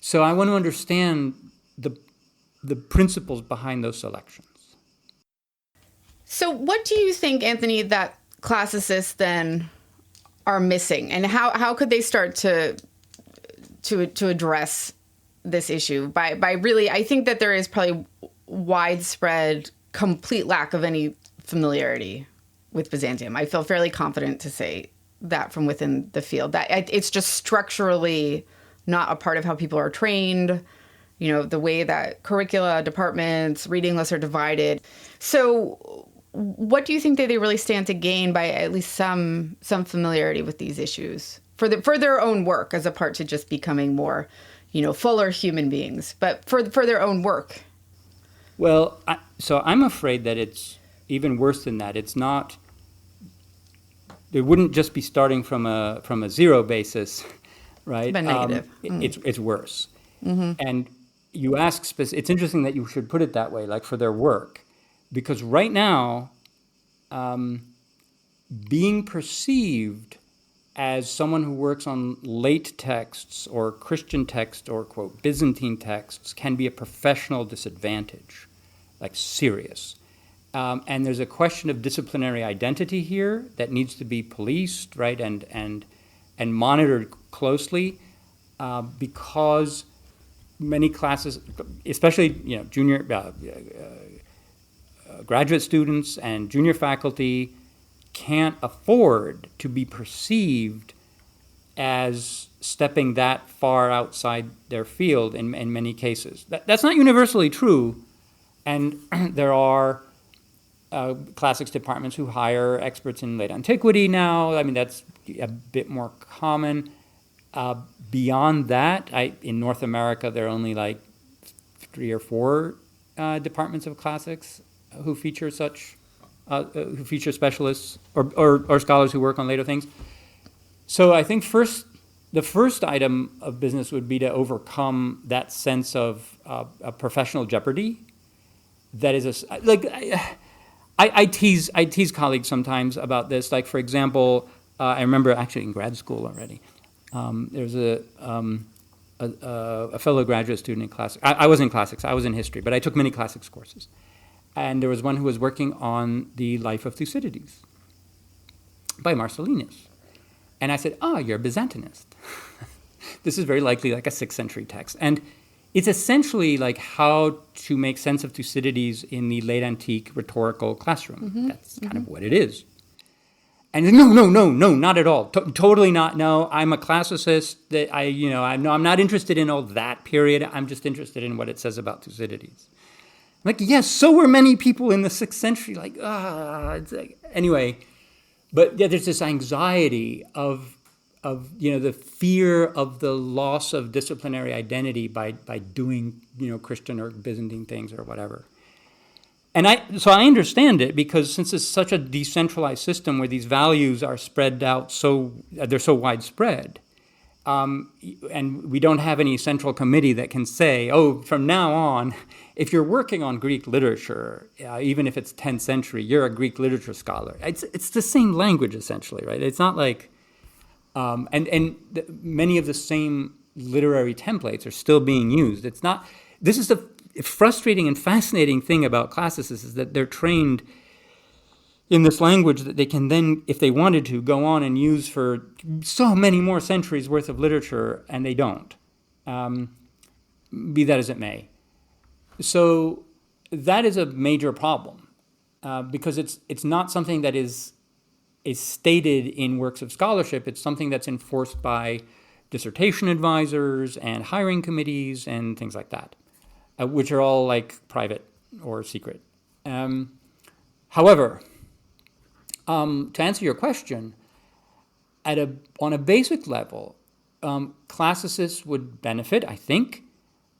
So I want to understand the principles behind those selections. So what do you think, Anthony, that classicists then are missing? And how could they start to address this issue? By really, I think that there is probably widespread, complete lack of any familiarity with Byzantium. I feel fairly confident to say that from within the field, that it's just structurally not a part of how people are trained, the way that curricula, departments, reading lists are divided. So what do you think that they really stand to gain by at least some familiarity with these issues for their own work, as opposed to just becoming more, fuller human beings, but for their own work? Well, so I'm afraid that it's even worse than that. It's not. It wouldn't just be starting from a zero basis, right? But negative. It's worse. Mm-hmm. And you ask. It's interesting that you should put it that way, like for their work, because right now, being perceived as someone who works on late texts or Christian text or, quote, Byzantine texts can be a professional disadvantage, like serious. And there's a question of disciplinary identity here that needs to be policed, right, and monitored closely, because many classes, especially junior graduate students and junior faculty, can't afford to be perceived as stepping that far outside their field in many cases. That's not universally true, and there are classics departments who hire experts in late antiquity now. I mean, that's a bit more common. Beyond that, in North America, there are only like 3 or 4 departments of classics who feature who feature specialists or scholars who work on later things. So I think the first item of business would be to overcome that sense of a professional jeopardy. That is I tease colleagues sometimes about this. Like, for example, I remember actually in grad school already, there was a fellow graduate student in classics. I was in classics. I was in history, but I took many classics courses. And there was one who was working on the life of Thucydides by Marcellinus. And I said, you're a Byzantinist. This is very likely like a 6th century text. And it's essentially like how to make sense of Thucydides in the late antique rhetorical classroom. Mm-hmm. That's kind of what it is. And no, not at all. Totally not. No, I'm a classicist. That I'm not interested in all that period. I'm just interested in what it says about Thucydides. Like, yes, so were many people in the 6th century. It's like, anyway, but yeah, there's this anxiety of the fear of the loss of disciplinary identity by doing Christian or Byzantine things or whatever. And so I understand it, because since it's such a decentralized system where these values are spread out, they're so widespread, and we don't have any central committee that can say, oh, from now on, if you're working on Greek literature, even if it's 10th century, you're a Greek literature scholar. It's the same language, essentially, right? It's not like, many of the same literary templates are still being used. It's not. This is the frustrating and fascinating thing about classicists, is that they're trained in this language that they can then, if they wanted to, go on and use for so many more centuries worth of literature, and they don't. Be that as it may. So that is a major problem, because it's not something that is stated in works of scholarship. It's something that's enforced by dissertation advisors and hiring committees and things like that, which are all like private or secret. However, to answer your question, on a basic level, classicists would benefit, I think,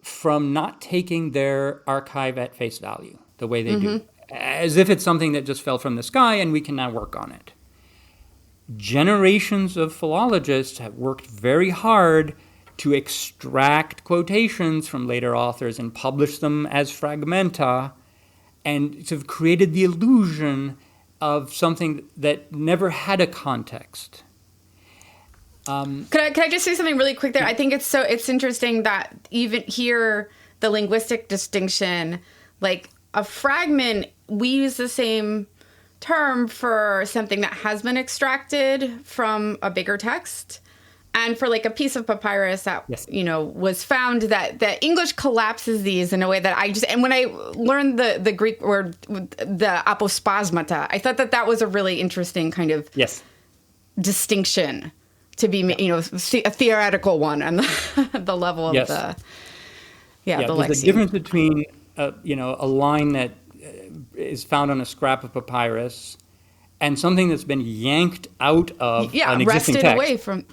from not taking their archive at face value the way they do, as if it's something that just fell from the sky and we can now work on it. Generations of philologists have worked very hard to extract quotations from later authors and publish them as fragmenta, and sort of created the illusion of something that never had a context. Could I just say something really quick there? I think it's interesting that even here, the linguistic distinction, like a fragment, we use the same term for something that has been extracted from a bigger text, and for like a piece of papyrus that was found, that English collapses these in a way that and when I learned the Greek word, the apospasmata, I thought that was a really interesting kind of distinction to be, a theoretical one on the level of the lexeme. There's a difference between a line that is found on a scrap of papyrus and something that's been yanked out of an existing text. Away from.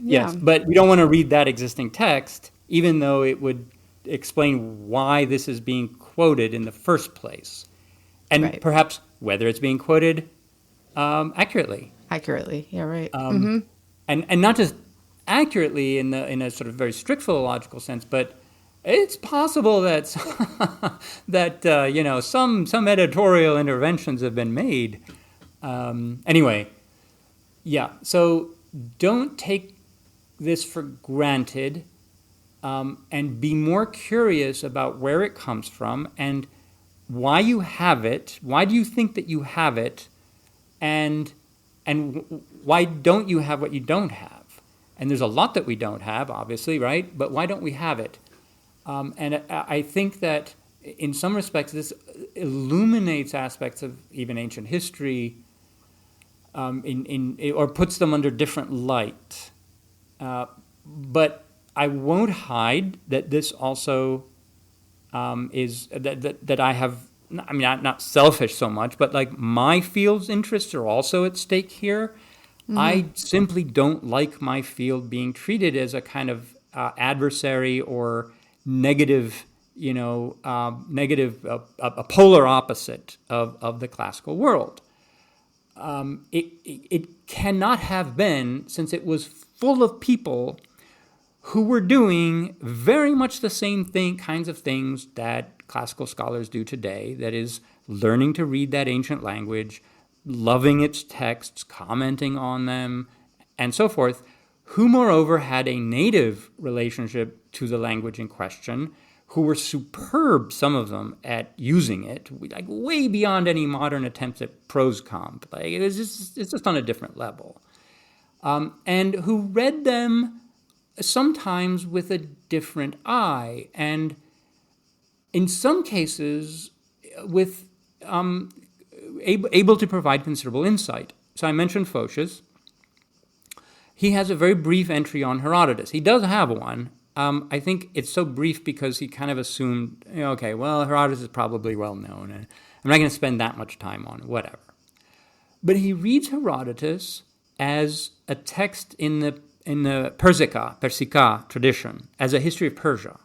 Yes, but we don't want to read that existing text, even though it would explain why this is being quoted in the first place, and perhaps whether it's being quoted accurately. Accurately, yeah, right. And not just accurately in a sort of very strict philological sense, but it's possible that some editorial interventions have been made. Anyway, so don't take this for granted, and be more curious about where it comes from and why you have it. Why do you think that you have it, and why don't you have what you don't have? And there's a lot that we don't have, obviously, right? But why don't we have it? And I think that in some respects this illuminates aspects of even ancient history, or puts them under different light. But I won't hide that this also is that I have. I mean, not selfish so much, but like my field's interests are also at stake here. I simply don't like my field being treated as a kind of adversary or negative, a polar opposite of the classical world. It cannot have been, since it was full of people who were doing very much the same kinds of things that classical scholars do today, that is, learning to read that ancient language, loving its texts, commenting on them, and so forth, who moreover had a native relationship to the language in question, who were superb, some of them, at using it, like way beyond any modern attempts at prose comp. Like it's just on a different level. And who read them sometimes with a different eye, and in some cases with able to provide considerable insight. So I mentioned Photius. He has a very brief entry on Herodotus. He does have one. I think it's so brief because he kind of assumed, okay, well, Herodotus is probably well known, and I'm not going to spend that much time on it, whatever. But he reads Herodotus as a text in the Persica tradition as a history of Persia,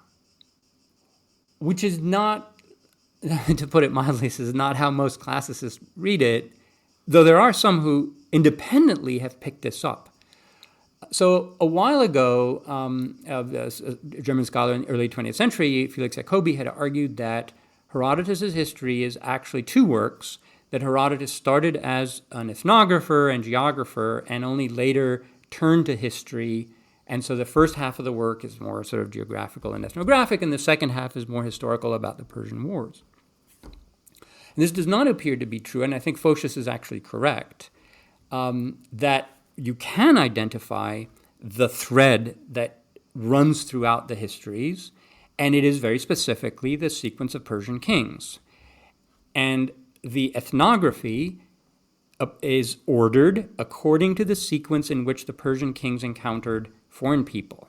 which is not, to put it mildly, this is not how most classicists read it, though there are some who independently have picked this up. So a while ago, a German scholar in the early 20th century, Felix Jacobi, had argued that Herodotus' history is actually two works, that Herodotus started as an ethnographer and geographer and only later turned to history. And so the first half of the work is more sort of geographical and ethnographic, and the second half is more historical about the Persian Wars. And this does not appear to be true, and I think Photius is actually correct, that you can identify the thread that runs throughout the histories, and it is very specifically the sequence of Persian kings. And the ethnography is ordered according to the sequence in which the Persian kings encountered foreign people.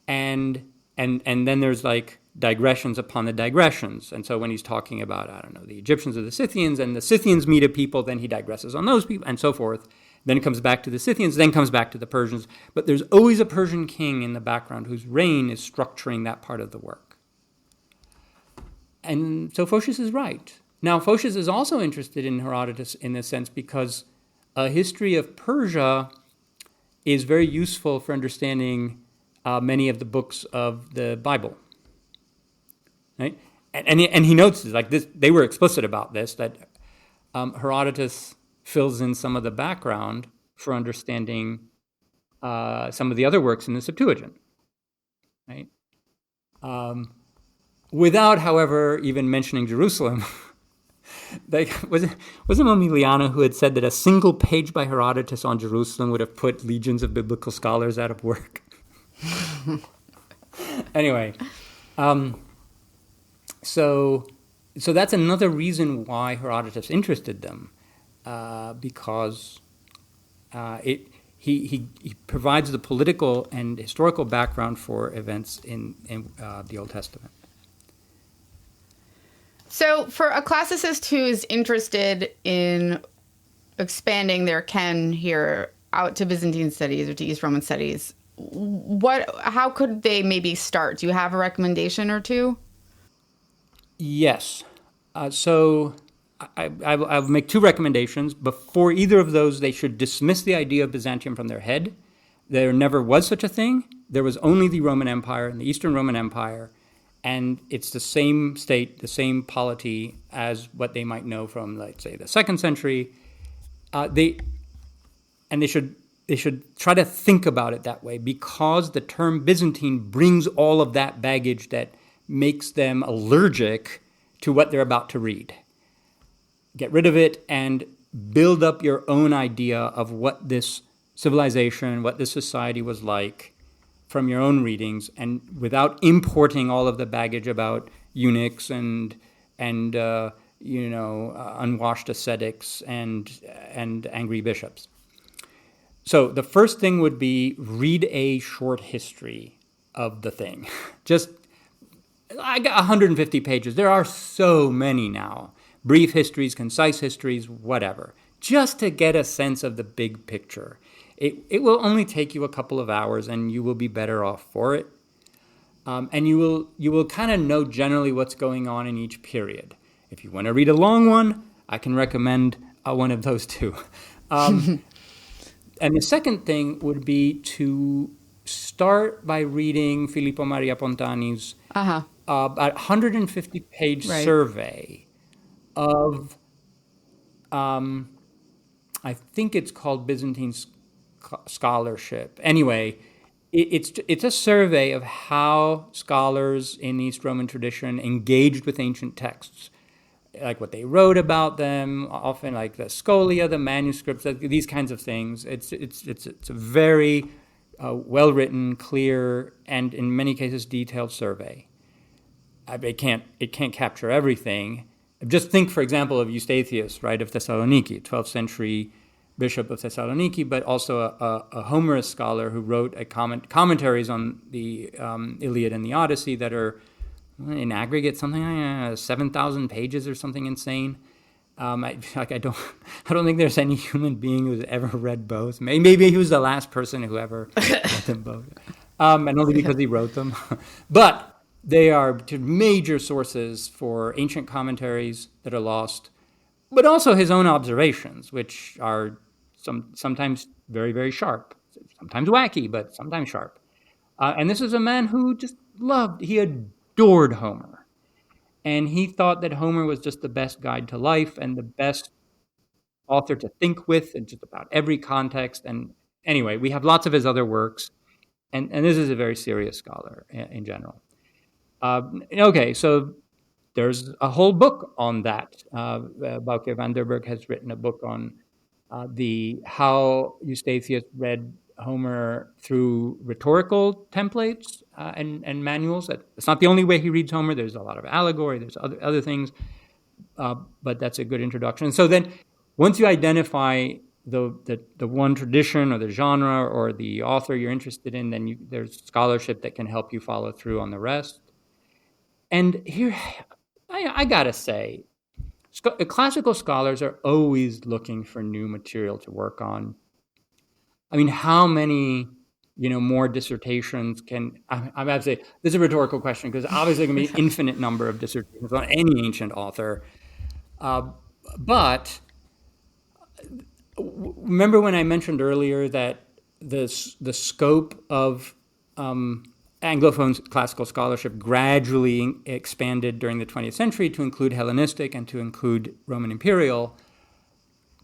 And then there's like digressions upon the digressions. And so when he's talking about, the Egyptians or the Scythians, and the Scythians meet a people, then he digresses on those people, and so forth. Then it comes back to the Scythians, then comes back to the Persians. But there's always a Persian king in the background whose reign is structuring that part of the work. And so Photius is right. Now, Photius is also interested in Herodotus in this sense because a history of Persia is very useful for understanding many of the books of the Bible. Right? And he notes, like this, they were explicit about this, that Herodotus fills in some of the background for understanding some of the other works in the Septuagint, right? Without, however, even mentioning Jerusalem. Was it Momiliano who had said that a single page by Herodotus on Jerusalem would have put legions of biblical scholars out of work? Anyway, so that's another reason why Herodotus interested them. Because he provides the political and historical background for events in the Old Testament. So for a classicist who's interested in expanding their ken here out to Byzantine studies or to East Roman studies, how could they maybe start? Do you have a recommendation or two? Yes. So I'll make two recommendations. Before either of those, they should dismiss the idea of Byzantium from their head. There never was such a thing. There was only the Roman Empire and the Eastern Roman Empire, and it's the same state, the same polity as what they might know from, let's say, the 2nd century. They should try to think about it that way, because the term Byzantine brings all of that baggage that makes them allergic to what they're about to read. Get rid of it and build up your own idea of what this civilization, what this society was like from your own readings, and without importing all of the baggage about eunuchs and unwashed ascetics and angry bishops. So the first thing would be read a short history of the thing. I got 150 pages. There are so many now. Brief histories, concise histories, whatever. Just to get a sense of the big picture. It will only take you a couple of hours, and you will be better off for it. And you will kind of know generally what's going on in each period. If you want to read a long one, I can recommend one of those two. And the second thing would be to start by reading Filippo Maria Pontani's about 150-page survey of, I think it's called Byzantine scholarship. Anyway, it's a survey of how scholars in East Roman tradition engaged with ancient texts, like what they wrote about them, often like the scholia, the manuscripts, these kinds of things. It's a very well-written, clear, and in many cases detailed survey. It can't capture everything. Just think, for example, of Eustathius, right, of Thessalonike, 12th century bishop of Thessalonike, but also a Homerist scholar who wrote commentaries on the Iliad and the Odyssey that are, in aggregate, something like 7,000 pages or something insane. I don't think there's any human being who's ever read both. Maybe he was the last person who ever read them both, and only because he wrote them. But they are major sources for ancient commentaries that are lost, but also his own observations, which are sometimes very, very sharp, sometimes wacky, but sometimes sharp. And this is a man who just he adored Homer. And he thought that Homer was just the best guide to life and the best author to think with in just about every context. And anyway, we have lots of his other works. And this is a very serious scholar in general. Okay, so there's a whole book on that. Baukje van der Berg has written a book on how Eustathius read Homer through rhetorical templates and manuals. It's not the only way he reads Homer. There's a lot of allegory. There's other things, but that's a good introduction. So then, once you identify the one tradition or the genre or the author you're interested in, then there's scholarship that can help you follow through on the rest. And here, I gotta say, classical scholars are always looking for new material to work on. I mean, how many, more dissertations can, I'm about to say, this is a rhetorical question because obviously there can be an infinite number of dissertations on any ancient author. But remember when I mentioned earlier that the scope of Anglophone classical scholarship gradually expanded during the 20th century to include Hellenistic and to include Roman Imperial.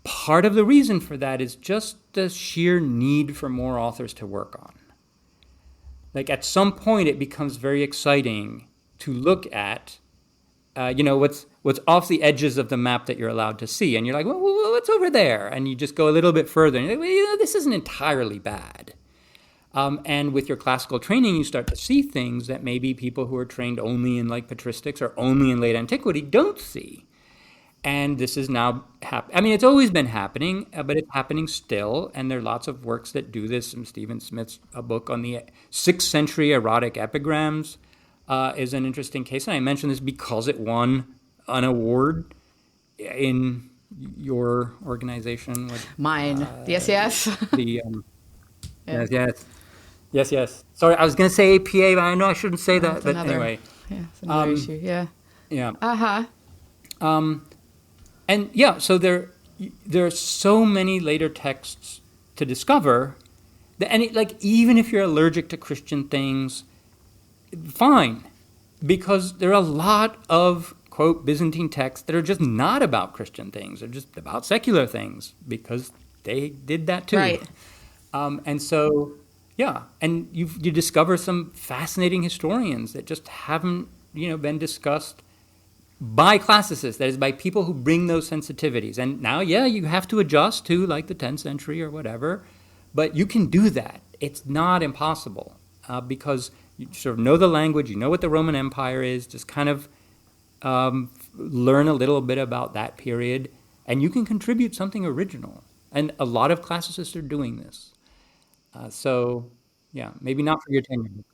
Part of the reason for that is just the sheer need for more authors to work on. Like at some point, it becomes very exciting to look at, what's off the edges of the map that you're allowed to see, and you're like, well, what's over there? And you just go a little bit further, and you're like, well, this isn't entirely bad. And with your classical training, you start to see things that maybe people who are trained only in like patristics or only in late antiquity don't see. And this is now happening. It's always been happening, but it's happening still. And there are lots of works that do this. And Stephen Smith's book on the 6th century erotic epigrams is an interesting case. And I mention this because it won an award in your organization. Mine. Yes. The Yes. Sorry, I was going to say APA, but I know I shouldn't say that. But anyway. Yeah, it's another issue. Yeah. Yeah. Uh-huh. And yeah, so there are so many later texts to discover that, even if you're allergic to Christian things, fine, because there are a lot of quote Byzantine texts that are just not about Christian things; they're just about secular things because they did that too. Right. And so, yeah, and you discover some fascinating historians that just haven't been discussed by classicists, that is, by people who bring those sensitivities. And now, you have to adjust to like the 10th century or whatever, but you can do that. It's not impossible because you sort of know the language, you know what the Roman Empire is, just kind of learn a little bit about that period, and you can contribute something original. And a lot of classicists are doing this. Maybe not for your tenure.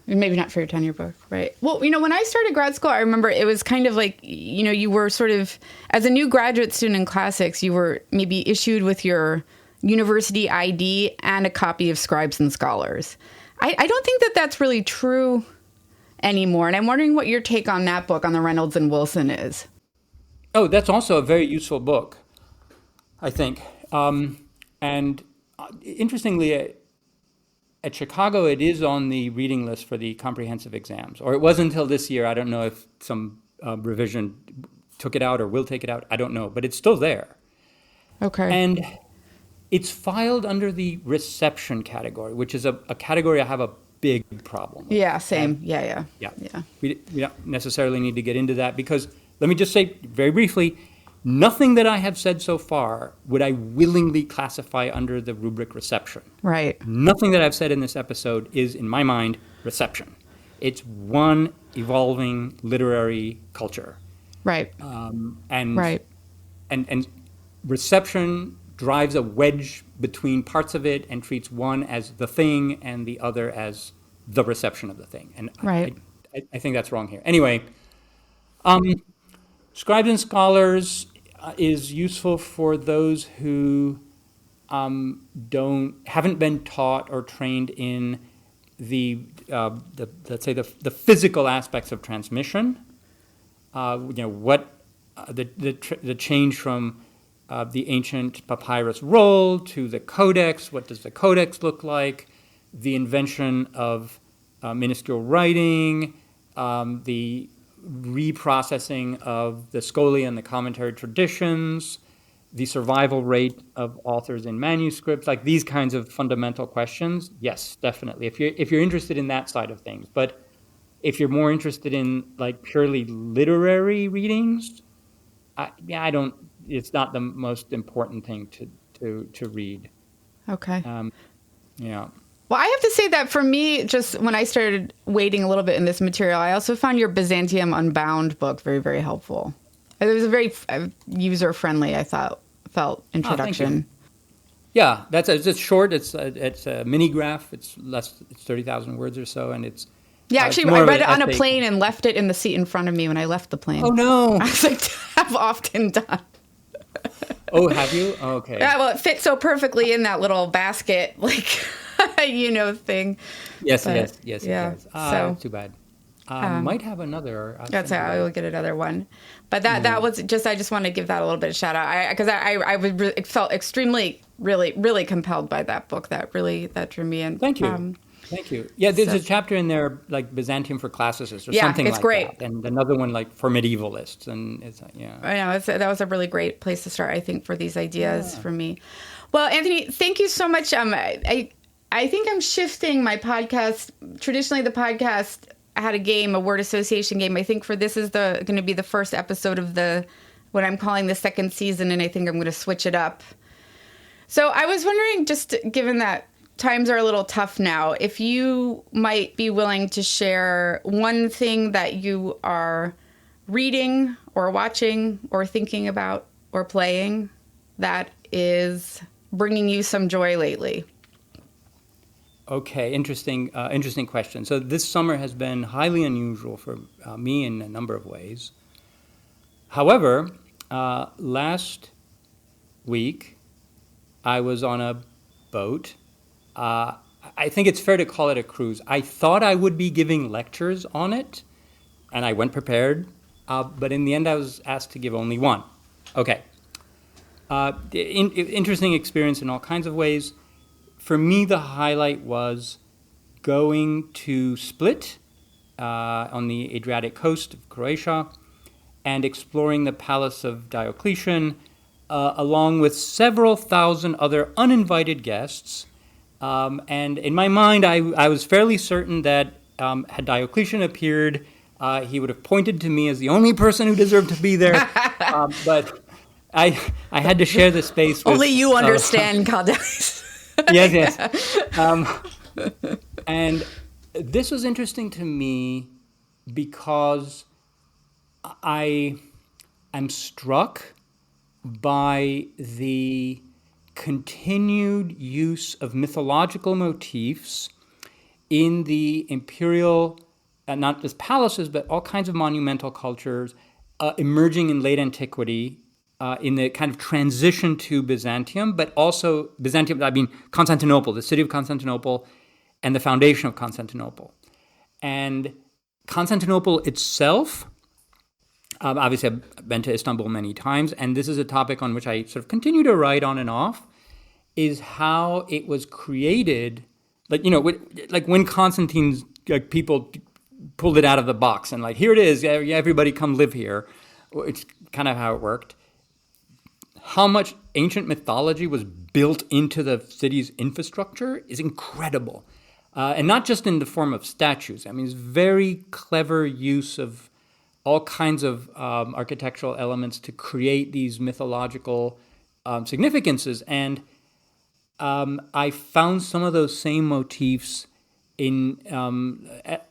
Maybe not for your tenure book, right? Well, when I started grad school, I remember it was kind of like, you were sort of, as a new graduate student in classics, you were maybe issued with your university ID and a copy of Scribes and Scholars. I don't think that that's really true anymore. And I'm wondering what your take on that book, on the Reynolds and Wilson, is. Oh, that's also a very useful book, I think. And interestingly, at Chicago, it is on the reading list for the comprehensive exams, or it was until this year. I don't know if some revision took it out or will take it out. I don't know, but it's still there. Okay. And it's filed under the reception category, which is a category I have a big problem with. Yeah, same. Yeah. We don't necessarily need to get into that because, let me just say very briefly, nothing that I have said so far would I willingly classify under the rubric reception. Right. Nothing that I've said in this episode is, in my mind, reception. It's one evolving literary culture. Right. And reception drives a wedge between parts of it and treats one as the thing and the other as the reception of the thing. And right. I think that's wrong here. Anyway, Scribes and Scholars, is useful for those who haven't been taught or trained in the let's say the physical aspects of transmission. What the change from the ancient papyrus roll to the codex. What does the codex look like? The invention of minuscule writing, the reprocessing of the scholia and the commentary traditions, the survival rate of authors in manuscripts, like these kinds of fundamental questions. Yes, definitely. If you're interested in that side of things, but if you're more interested in like purely literary readings, it's not the most important thing to read. Okay. Yeah. Well, I have to say that for me, just when I started wading a little bit in this material, I also found your Byzantium Unbound book very, very helpful. It was a very user-friendly, I felt introduction. Yeah, it's short. It's a minigraph. It's 30,000 words or so, and it's actually, I read it on a plane and left it in the seat in front of me when I left the plane. Oh no! As I have often done. Oh, have you? Oh, okay. Yeah, well, it fits so perfectly in that little basket, like thing. Yes, but, yes. Yeah. It does. Too bad. Might have another. That's how I will get another one. But that was just, I just want to give that a little bit of shout out. Because I felt extremely, really, really compelled by that book. That drew me in. Thank you. Thank you. Yeah, there's a chapter in there like Byzantium for classicists or something like great. that. And another one like for medievalists. And it's, yeah. I know, that was a really great place to start, I think, for these ideas for me. Well, Anthony, thank you so much. I think I'm shifting my podcast. Traditionally, the podcast had a word association game. I think for this is going to be the first episode of what I'm calling the second season, and I think I'm going to switch it up. So I was wondering, just given that times are a little tough now, if you might be willing to share one thing that you are reading or watching or thinking about or playing that is bringing you some joy lately. Okay, interesting question. So this summer has been highly unusual for me in a number of ways. However, last week I was on a boat. I think it's fair to call it a cruise. I thought I would be giving lectures on it, and I went prepared, but in the end I was asked to give only one. Okay. Interesting experience in all kinds of ways. For me, the highlight was going to Split on the Adriatic coast of Croatia and exploring the palace of Diocletian, along with several thousand other uninvited guests. And in my mind, I was fairly certain that had Diocletian appeared, he would have pointed to me as the only person who deserved to be there. But I had to share the space with... Only you understand, Kaldellis. Yes. And this was interesting to me because I am struck by the continued use of mythological motifs in the imperial, not just palaces, but all kinds of monumental cultures emerging in late antiquity, in the kind of transition to Byzantium, but also Constantinople, the city of Constantinople, and the foundation of Constantinople. And Constantinople itself, obviously I've been to Istanbul many times, and this is a topic on which I sort of continue to write on and off, is how it was created, like when Constantine's people pulled it out of the box and like, here it is, everybody come live here. It's kind of how it worked. How much ancient mythology was built into the city's infrastructure is incredible. And not just in the form of statues. I mean, it's very clever use of all kinds of architectural elements to create these mythological significances. And I found some of those same motifs in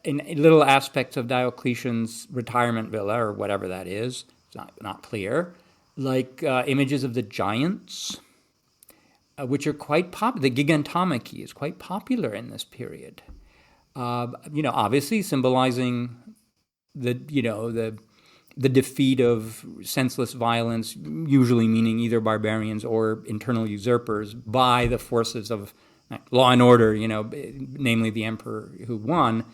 little aspects of Diocletian's retirement villa, or whatever that is. It's not clear. Like images of the giants, which are quite popular. The gigantomachy is quite popular in this period. Obviously symbolizing the the defeat of senseless violence, usually meaning either barbarians or internal usurpers, by the forces of law and order, namely the emperor who won.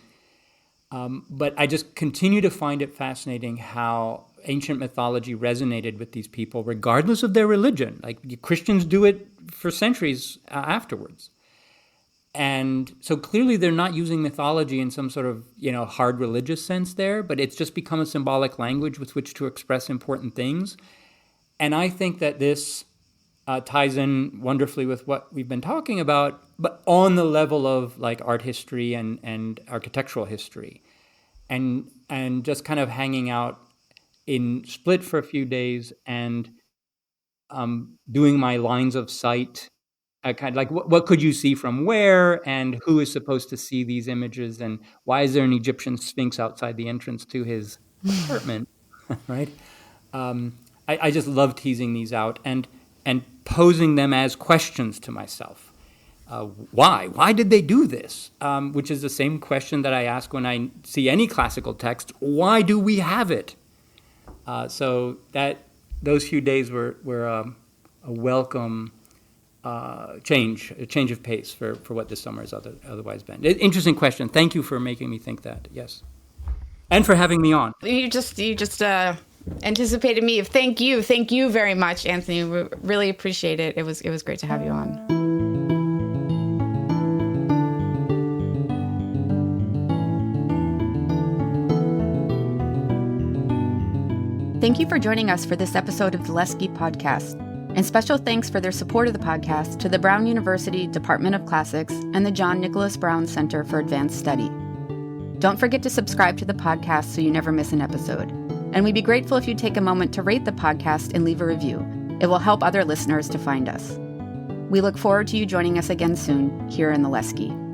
But I just continue to find it fascinating how ancient mythology resonated with these people, regardless of their religion. Like Christians do it for centuries afterwards. And so clearly they're not using mythology in some sort of, hard religious sense there, but it's just become a symbolic language with which to express important things. And I think that this ties in wonderfully with what we've been talking about, but on the level of like art history and architectural history. And just kind of hanging out in Split for a few days and doing my lines of sight, kind of like what could you see from where, and who is supposed to see these images, and why is there an Egyptian sphinx outside the entrance to his apartment, right? I just love teasing these out and posing them as questions to myself. Why? Why did they do this? Which is the same question that I ask when I see any classical text. Why do we have it? So those few days were a welcome a change of pace for what this summer has otherwise been. Interesting question. Thank you for making me think that. Yes, and for having me on. You just anticipated me. Thank you very much, Anthony. We really appreciate it. It was great to have you on. Thank you for joining us for this episode of the Lesche podcast. And special thanks for their support of the podcast to the Brown University Department of Classics and the John Nicholas Brown Center for Advanced Study. Don't forget to subscribe to the podcast so you never miss an episode. And we'd be grateful if you take a moment to rate the podcast and leave a review. It will help other listeners to find us. We look forward to you joining us again soon here in the Lesche.